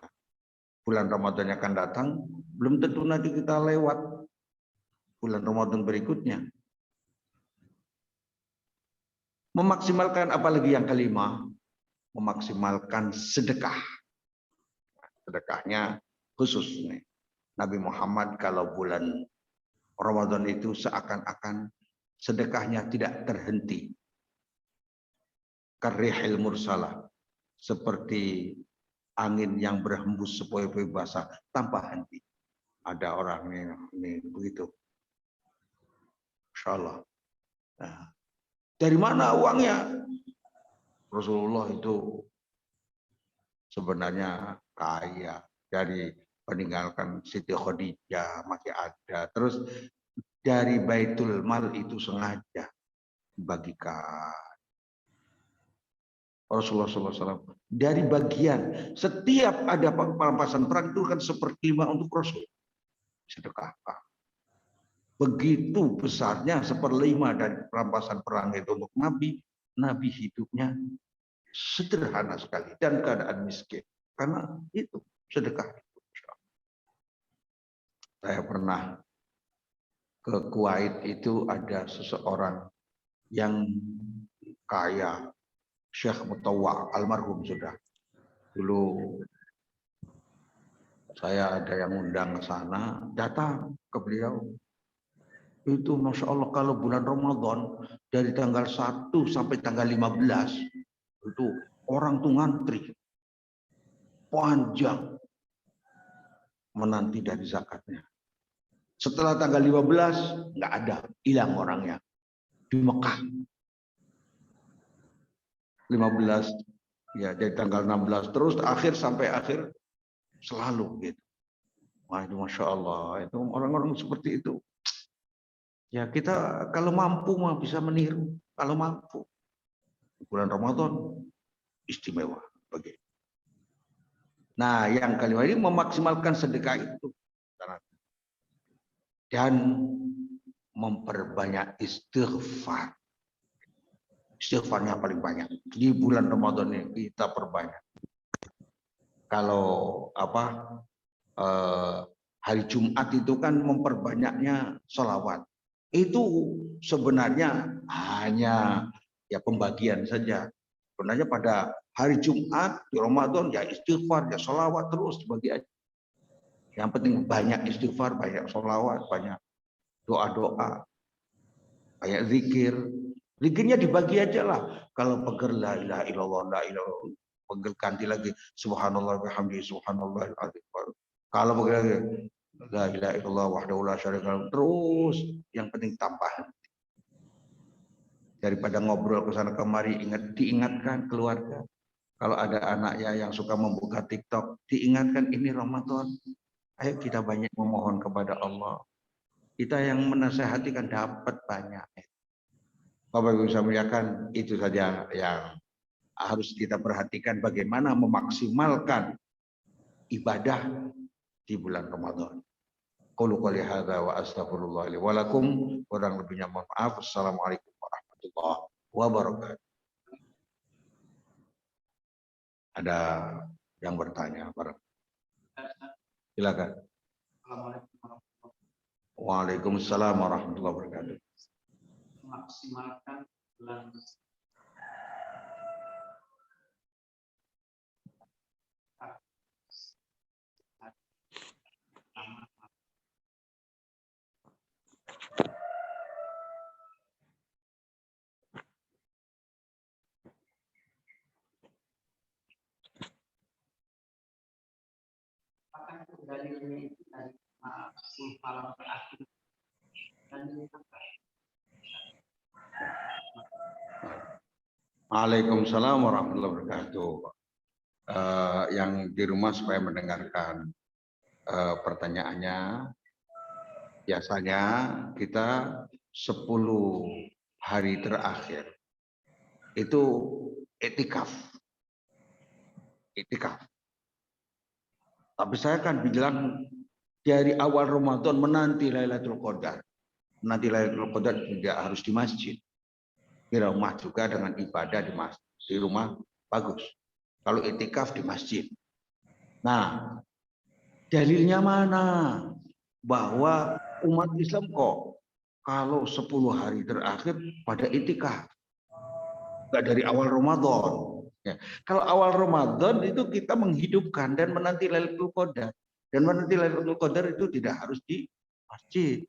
bulan Ramadan yang akan datang, belum tentu nanti kita lewat bulan Ramadan berikutnya. Memaksimalkan apalagi yang kelima, memaksimalkan sedekah. Sedekahnya khusus nih. Nabi Muhammad kalau bulan Ramadan itu seakan-akan sedekahnya tidak terhenti. Karihil mursalah, seperti angin yang berhembus sepoi-poi basah tanpa henti. Ada orang ini begitu. Insya Allah. Nah, dari mana uangnya? Rasulullah itu sebenarnya kaya, dari peninggalkan Siti Khadijah masih ada. Terus dari Baitul Mal itu sengaja dibagikan. Rasulullah SAW dari bagian setiap ada perampasan perang itu kan seperlima untuk Rasul, sedekahkan. Begitu besarnya seperlima dari perampasan perang itu untuk Nabi. Nabi hidupnya sederhana sekali dan keadaan miskin karena itu sedekah. Saya pernah ke Kuwait, itu ada seseorang yang kaya, Syekh Mutawwa, almarhum sudah. Dulu saya ada yang undang ke sana, datang ke beliau. Itu Masya Allah kalau bulan Ramadan dari tanggal 1 sampai tanggal 15 itu orang tuh ngantri panjang menanti dari zakatnya. Setelah tanggal 15 nggak ada, hilang orangnya di Mekah. 15 ya dari tanggal 16 terus akhir sampai akhir selalu gitu. Wah itu Masya Allah, itu orang-orang seperti itu. Ya kita kalau mampu mah bisa meniru, kalau mampu. Bulan Ramadan istimewa bagi. Nah yang kelima ini memaksimalkan sedekah itu. Dan memperbanyak istighfar. Istighfarnya paling banyak. Di bulan Ramadan ini kita perbanyak. Kalau hari Jumat itu kan memperbanyaknya sholawat. Itu sebenarnya hanya ya pembagian saja. Sebenarnya pada hari Jumat di Ramadan ya istighfar, ya sholawat terus dibagi aja. Yang penting banyak istighfar, banyak sholawat, banyak doa-doa, banyak zikir. Zikirnya dibagi aja lah. Kalau pegel la ilaha illallah, la ilaha, pegel ganti lagi subhanallah bihamdi subhanallahil azim. Kalau pegel lagi la ilaha illallah wahdahu la syarika lahu, terus yang penting tambahan. Daripada ngobrol ke sana kemari, diingatkan keluarga. Kalau ada anaknya yang suka membuka TikTok, diingatkan ini Ramadan. Ayo kita banyak memohon kepada Allah. Kita yang menasehati kan dapat banyak. Bapak Ibu saya muliakan, itu saja yang harus kita perhatikan, bagaimana memaksimalkan ibadah di bulan Ramadan. Qulu qouli hadza wa astaghfirullah li wa lakum, kurang lebihnya mohon maaf. Assalamualaikum warahmatullahi wabarakatuh. Ada yang bertanya, silakan. Waalaikumsalam warahmatullahi wabarakatuh.
Maksimalkan bulan apakah dalilnya itu dari 10 malam terakhir dan
Waalaikumsalam warahmatullahi wabarakatuh. Yang di rumah supaya mendengarkan pertanyaannya, biasanya kita 10 hari terakhir itu iktikaf. Tapi saya kan bilang dari awal Ramadan menanti Lailatul Qadar. Menanti Lailatul Qadar tidak harus di masjid. Di rumah juga dengan ibadah di masjid. Di rumah bagus. Kalau iktikaf di masjid. Nah, dalilnya mana? Bahwa umat Islam kok kalau 10 hari terakhir pada iktikaf. Enggak dari awal Ramadan. Ya. Kalau awal Ramadan itu kita menghidupkan dan menanti Lailatul Qadar. Dan menanti Lailatul Qadar itu tidak harus di masjid.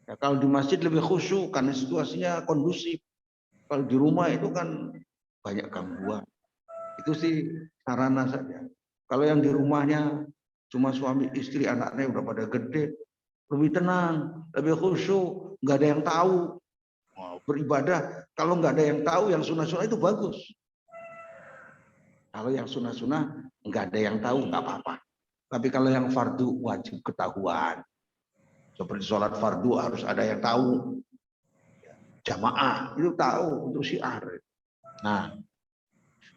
Ya, kalau di masjid lebih khusyuk karena situasinya kondusif. Kalau di rumah itu kan banyak gangguan. Itu sih sarana saja. Kalau yang di rumahnya cuma suami istri, anaknya udah pada gede, lebih tenang, lebih khusyuk, nggak ada yang tahu. Beribadah kalau nggak ada yang tahu, yang sunnah-sunnah itu bagus. Kalau yang sunnah-sunnah nggak ada yang tahu, nggak apa-apa. Tapi kalau yang fardu wajib ketahuan. Seperti sholat fardu harus ada yang tahu. Jamaah itu tahu untuk syiar. Nah,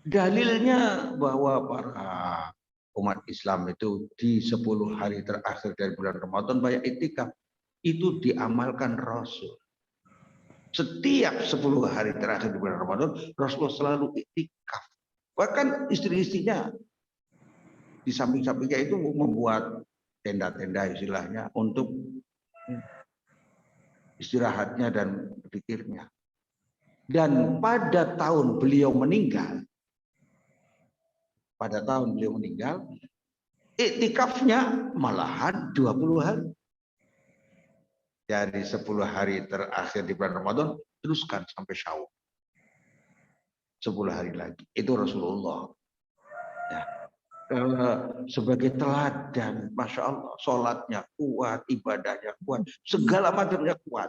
dalilnya bahwa para umat Islam itu di 10 hari terakhir dari bulan Ramadan banyak iktikaf. Itu diamalkan Rasul. Setiap 10 hari terakhir di bulan Ramadan, Rasulullah selalu iktikaf. Bahkan istri-istrinya di samping-sampingnya itu membuat tenda-tenda istilahnya untuk istirahatnya dan pikirnya. Dan pada tahun beliau meninggal, iktikafnya malahan 20 hari. Dari 10 hari terakhir di bulan Ramadan, teruskan sampai Syawal. 10 hari lagi. Itu Rasulullah. Ya. Sebagai teladan, Masya Allah, sholatnya kuat, ibadahnya kuat, segala macamnya kuat.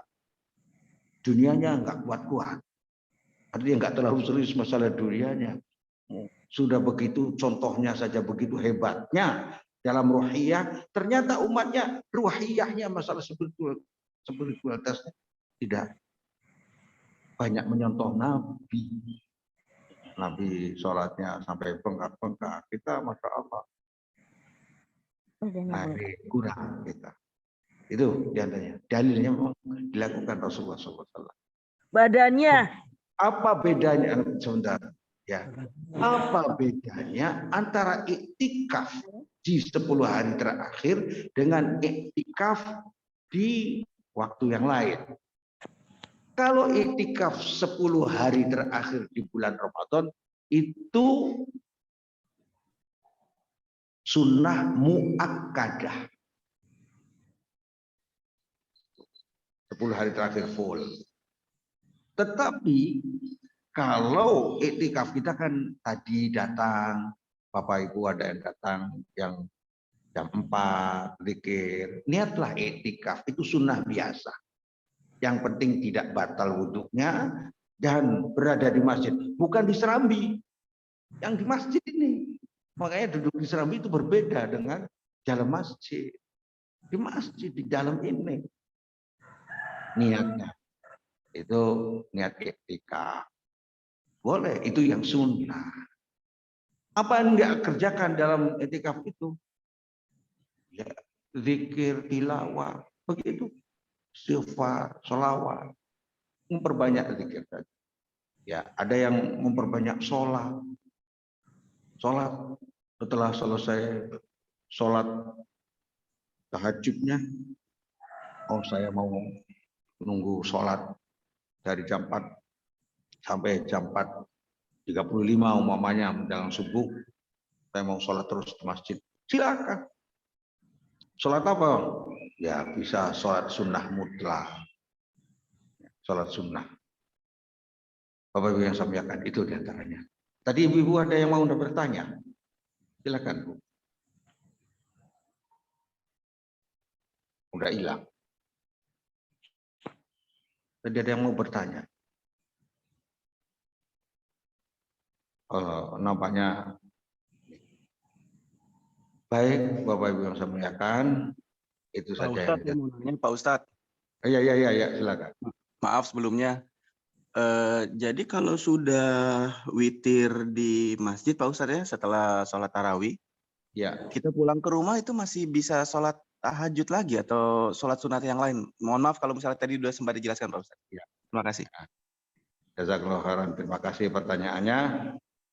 Dunianya nggak kuat-kuat. Artinya nggak terlalu serius masalah dunianya. Sudah begitu, contohnya saja begitu hebatnya dalam ruhiyah, ternyata umatnya ruhiyahnya masalah spiritualitasnya tidak banyak menyontoh Nabi sholatnya sampai bengkak-bengkak. Kita Masya Allah kurang kita. Itu diantaranya. Dalilnya memang dilakukan Rasulullah SAW.
Badannya.
Apa bedanya? Sebentar. Ya. Apa bedanya antara iktikaf di 10 hari terakhir dengan iktikaf di waktu yang lain? Kalau iktikaf 10 hari terakhir di bulan Ramadan itu sunnah muakkadah. 10 hari terakhir full. Tetapi kalau iktikaf kita kan tadi datang, Bapak Ibu ada yang datang yang jam 4 zikir. Niatlah iktikaf itu sunnah biasa. Yang penting tidak batal wudhunya dan berada di masjid. Bukan di serambi. Yang di masjid ini. Makanya duduk di serambi itu berbeda dengan dalam masjid. Di masjid, di dalam ini. Niatnya. Itu niat iktikaf. Boleh, itu yang sunnah. Apa yang enggak kerjakan dalam iktikaf itu? Ya, zikir, tilawah, begitu. Istighfar, sholawat, memperbanyak zikir tadi. Ya, ada yang memperbanyak sholat. Sholat setelah selesai sholat tahajudnya, oh saya mau nunggu sholat dari jam 4 sampai jam 4.35 umpamanya menjelang subuh, saya mau sholat terus di masjid, silakan. Sholat apa? Ya bisa sholat sunnah mutlak, sholat sunnah. Bapak Ibu yang saya muliakan, itu diantaranya. Tadi ibu-ibu ada yang mau bertanya? Silakan Bu. Udah hilang. Tadi ada yang mau bertanya. Nampaknya baik, Bapak Ibu yang saya muliakan, itu
Pak
saja
Ustadz,
yang
mau nanya, Pak Ustadz.
ya, silakan.
Maaf sebelumnya. Jadi kalau sudah witir di masjid, Pak Ustadz ya, setelah sholat tarawih,
Ya,
kita pulang ke rumah itu masih bisa sholat tahajud lagi atau sholat sunat yang lain? Mohon maaf kalau misalnya tadi sudah sempat dijelaskan, Pak Ustadz.
Ya.
Terima kasih.
Jazakallahu khairan. Terima kasih pertanyaannya.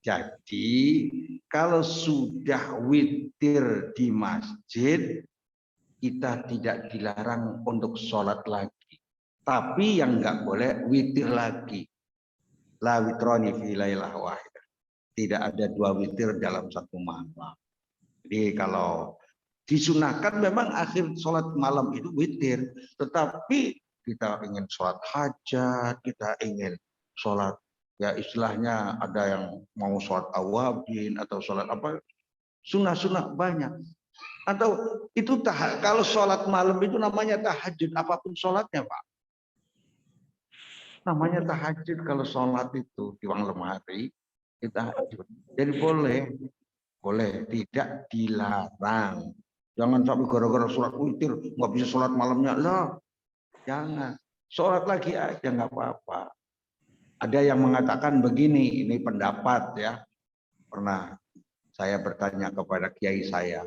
Jadi kalau sudah witir di masjid, kita tidak dilarang untuk sholat lagi. Tapi yang nggak boleh witir lagi. La witroni fi lailah wahidah. Tidak ada 2 witir dalam satu malam. Jadi kalau disunahkan memang akhir sholat malam itu witir. Tetapi kita ingin sholat hajat, kita ingin sholat, ya istilahnya ada yang mau sholat awabin atau sholat apa, sunnah-sunnah banyak. Atau itu kalau sholat malam itu namanya tahajud, apapun sholatnya Pak. Namanya tahajud kalau sholat itu di malam hari, kita tahajud. Jadi boleh, tidak dilarang. Jangan sampai gara-gara sholat witir nggak bisa sholat malamnya lah. Jangan, sholat lagi aja nggak apa-apa. Ada yang mengatakan begini, ini pendapat ya. Pernah saya bertanya kepada kiai saya.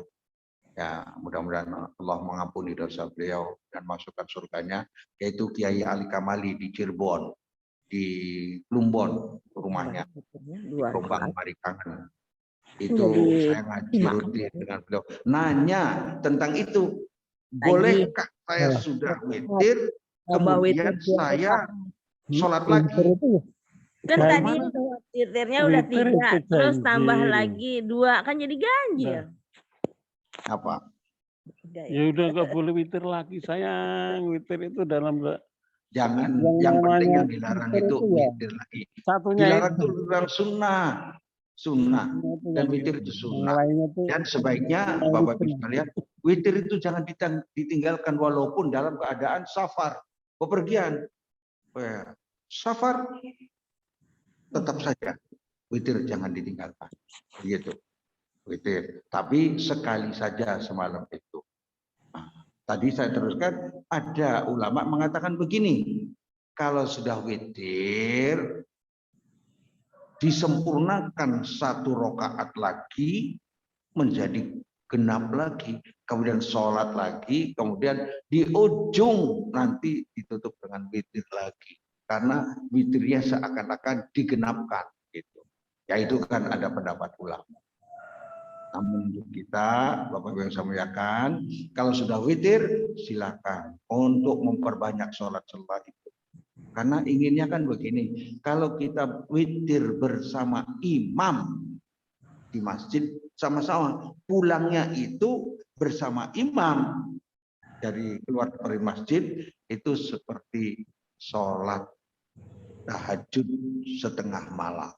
Ya, mudah-mudahan Allah mengampuni dosa beliau dan masukkan surganya, yaitu Kiai Ali Kamali di Cirebon, di Plumbon rumahnya, di Jombang Marikangan. Itu saya ngaji rutin dengan beliau. Nanya tentang itu, bolehkah saya sudah witir, kemudian saya sholat lagi?
Kan tadi witirnya udah 3, terus tambah lagi 2, kan jadi ganjil.
Apa?
Ya udah nggak boleh witir lagi sayang. Witir itu dalam
Jangan, yang penting yang dilarang itu witir lagi. Dilarang itu dalam sunnah dan witir itu sunnah. Dan sebaiknya Bapak Ibu sekalian, witir itu jangan ditinggalkan walaupun dalam keadaan safar, bepergian. Safar tetap saja witir jangan ditinggalkan. Begitu. Witir, tapi sekali saja semalam itu. Tadi saya teruskan, ada ulama mengatakan begini, kalau sudah witir, disempurnakan 1 rakaat lagi, menjadi genap lagi, kemudian sholat lagi, kemudian di ujung nanti ditutup dengan witir lagi. Karena witirnya seakan-akan digenapkan. Gitu. Ya itu kan ada pendapat ulama. Namun untuk kita, Bapak Ibu yang saya muliakan, kalau sudah witir, silakan untuk memperbanyak sholat itu. Karena inginnya kan begini, kalau kita witir bersama imam di masjid, sama-sama pulangnya itu bersama imam dari keluar dari masjid, itu seperti sholat tahajud setengah malam.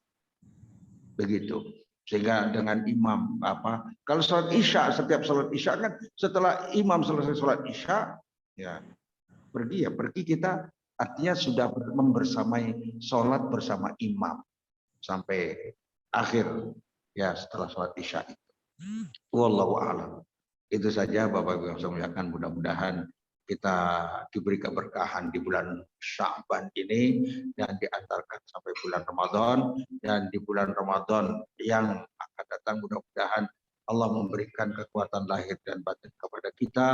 Begitu. Sehingga dengan imam kalau sholat isya, setiap sholat isya kan setelah imam selesai sholat isya ya pergi kita, artinya sudah membersamai sholat bersama imam sampai akhir ya setelah sholat isya itu. Wallahu a'lam. Itu saja Bapak Ibu yang saya muliakan, mudah-mudahan kita diberi keberkahan di bulan Sya'ban ini dan diantarkan sampai bulan Ramadan, dan di bulan Ramadan yang akan datang mudah-mudahan Allah memberikan kekuatan lahir dan batin kepada kita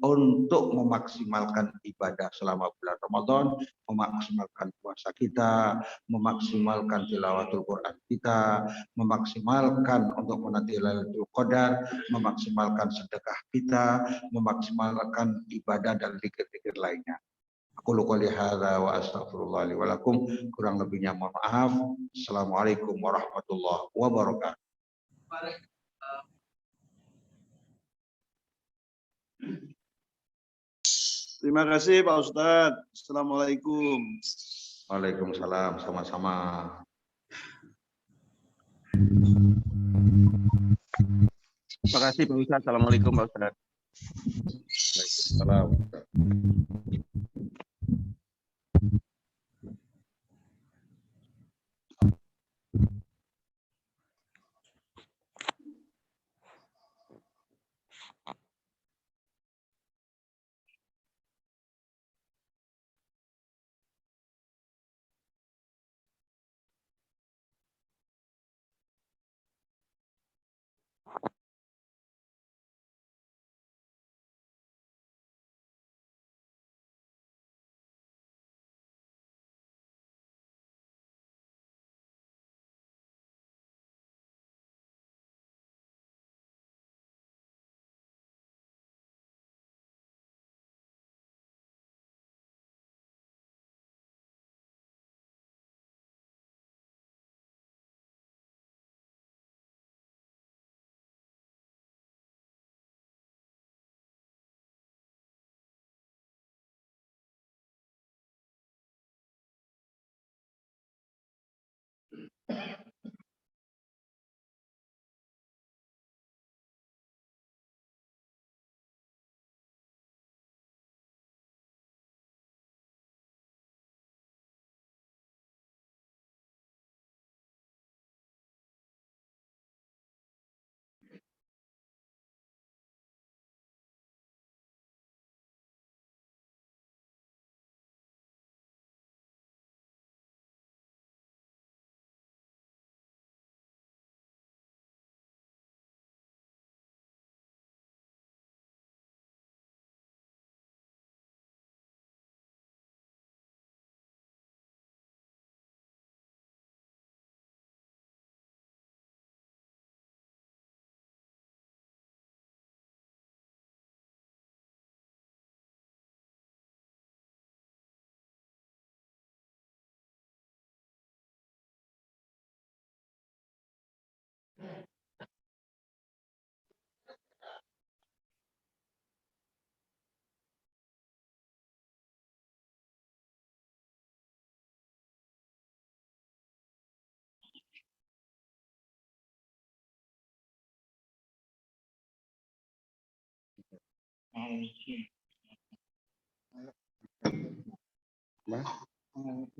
untuk memaksimalkan ibadah selama bulan Ramadan, memaksimalkan puasa kita, memaksimalkan tilawatul Quran kita, memaksimalkan untuk menanti Lailatul Qadar, memaksimalkan sedekah kita, memaksimalkan ibadah dan zikir-zikir lainnya. Aku qouli hadza wa astaghfirullah li wa lakum. Kurang lebihnya mohon maaf. Assalamualaikum warahmatullahi wabarakatuh.
Terima kasih Pak Ustadz. Assalamualaikum.
Waalaikumsalam, sama-sama.
Terima kasih Pak Ustadz. Assalamualaikum Pak Ustadz.
Waalaikumsalam.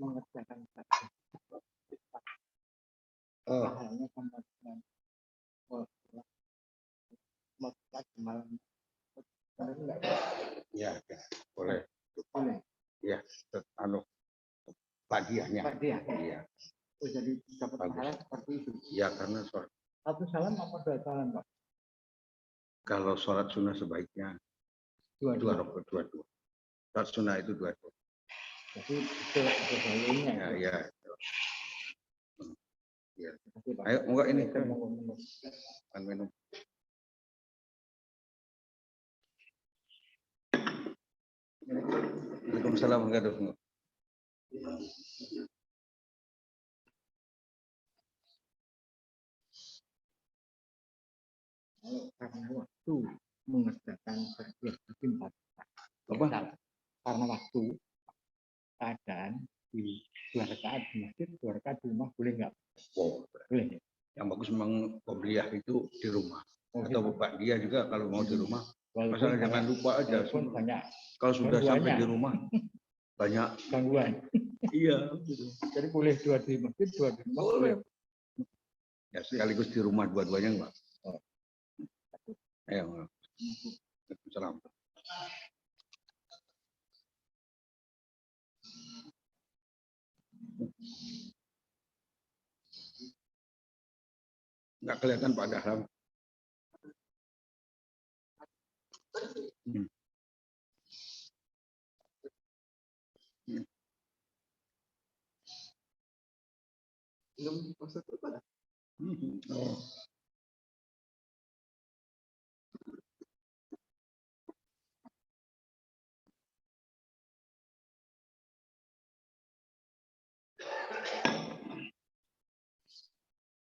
Mengerjakan
Ya, boleh. Ya, hadiahnya. Iya.
Oh, jadi dapat pahala seperti itu.
Ya, karena sholat.
Satu salam apa dua salam, Pak?
Kalau sholat sunnah sebaiknya dua. Sholat sunnah itu dua.
Jadi itu dalilnya.
Ya. Ya. Ayo, enggak ini kan minum. Waalaikumsalam warahmatullahi wabarakatuh.
Karena waktu mengerjakan sebuah bimbang.
Apa?
Karena waktu keadaan di 2 rakaat di masjid, 2 rakaat di rumah boleh nggak?
Oh,
Boleh.
yang bagus memang qobliyah itu di rumah. Atau
Gitu.
Bapak dia juga kalau mau di rumah.
Walaupun
Masalah jangan lupa aja.
banyak
Kalau sudah sampai
gangguannya.
di rumah banyak
Gangguan.
iya. Gitu.
Jadi boleh 2 di masjid, 2 di rumah. Boleh.
Ya sekaligus di rumah dua-duanya enggak. Ayo. Waalaikumsalam. Enggak kelihatan Pak Dahlam.
Belum Ustaz pada.
Oh.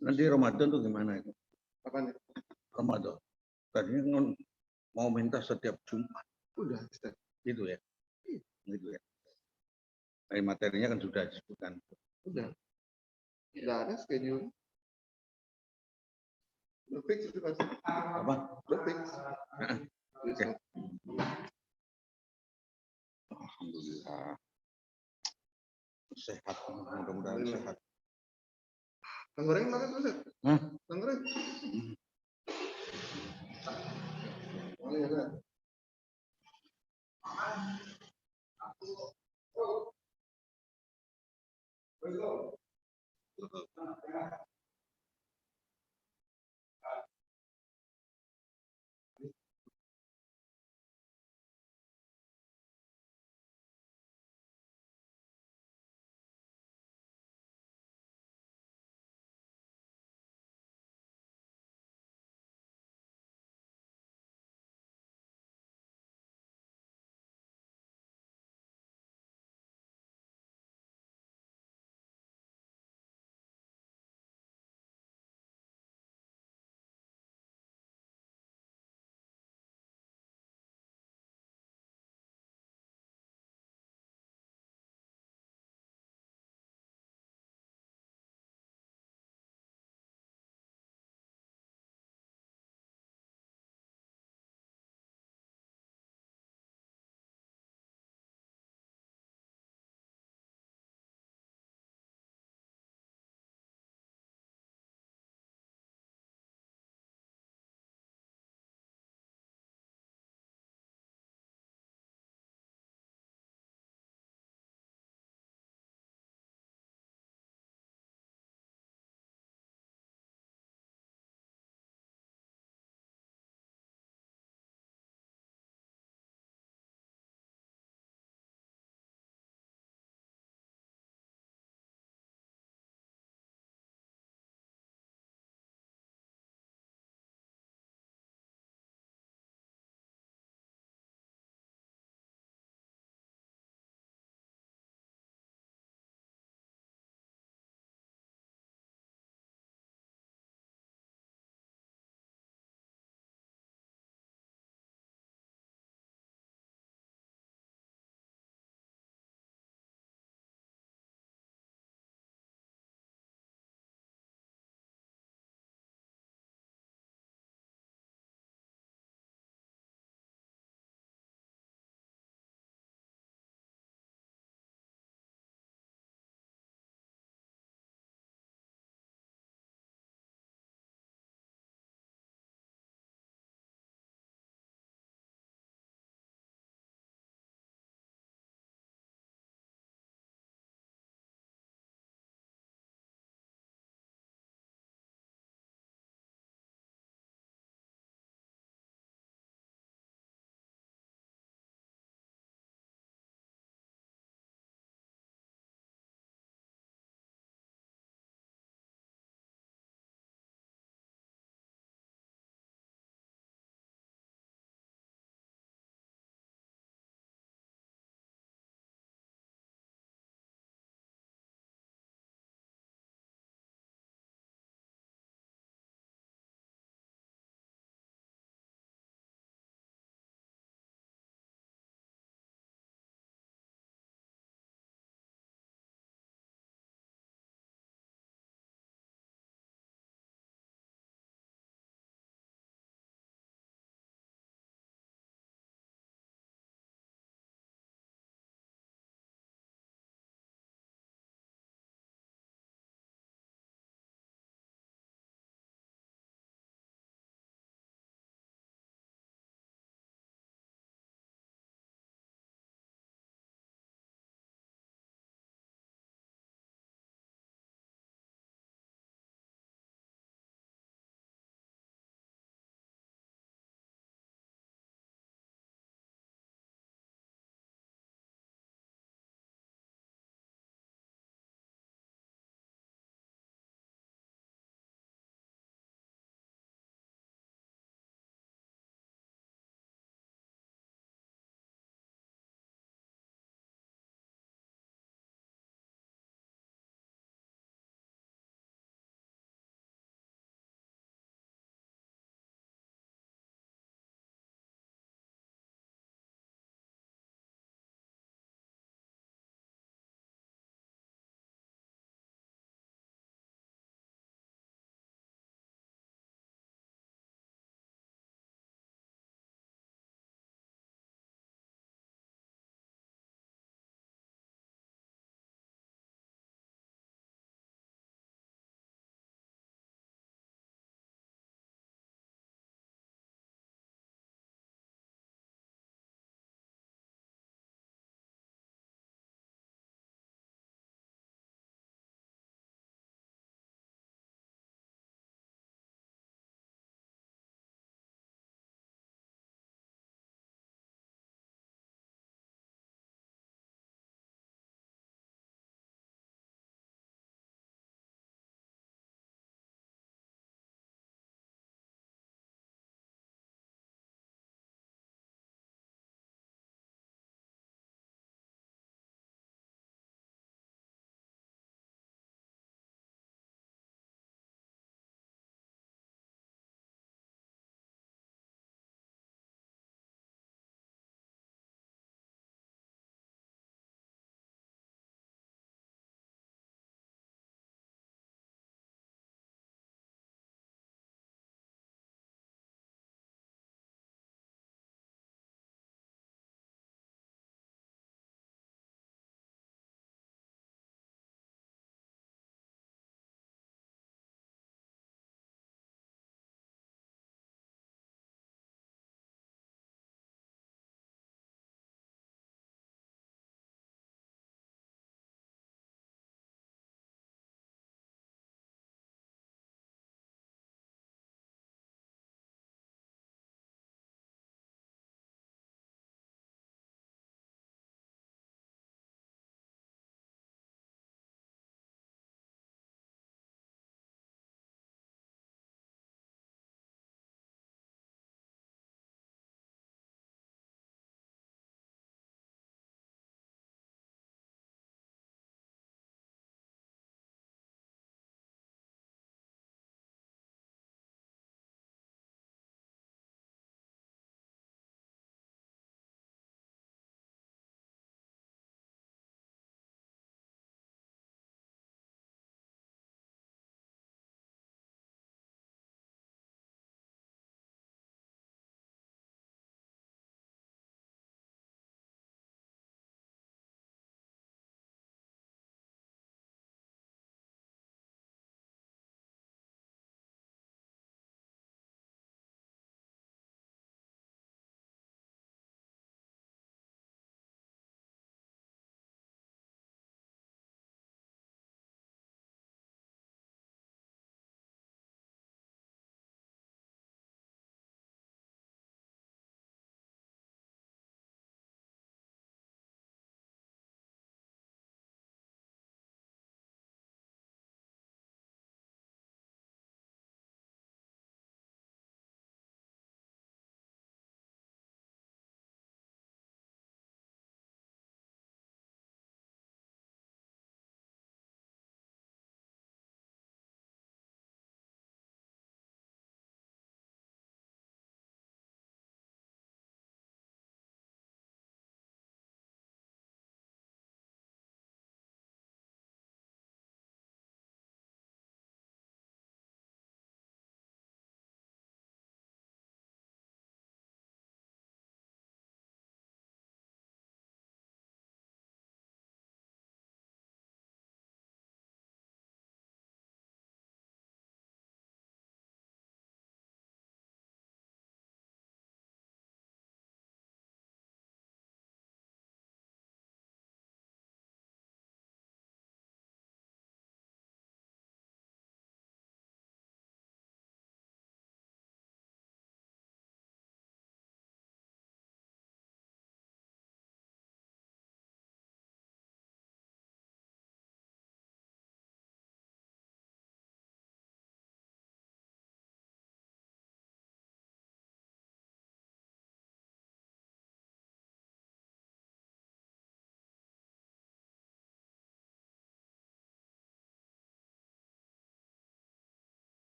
Nanti Ramadan tuh gimana itu?
Apa nih?
Ramadan. Tadinya kan mau minta setiap Jumat.
Udah, Ustaz.
Gitu ya. Gitu ya. Dari materinya kan sudah disebutkan.
Udah. Udah ada schedule. Udah fix itu Pak.
Apa?
Udah fix.
Oke. Alhamdulillah. Sehat, mudah-mudahan sehat.
Kang goreng mana Ustaz?
Hah?
Kang goreng. Oh iya, Ustaz.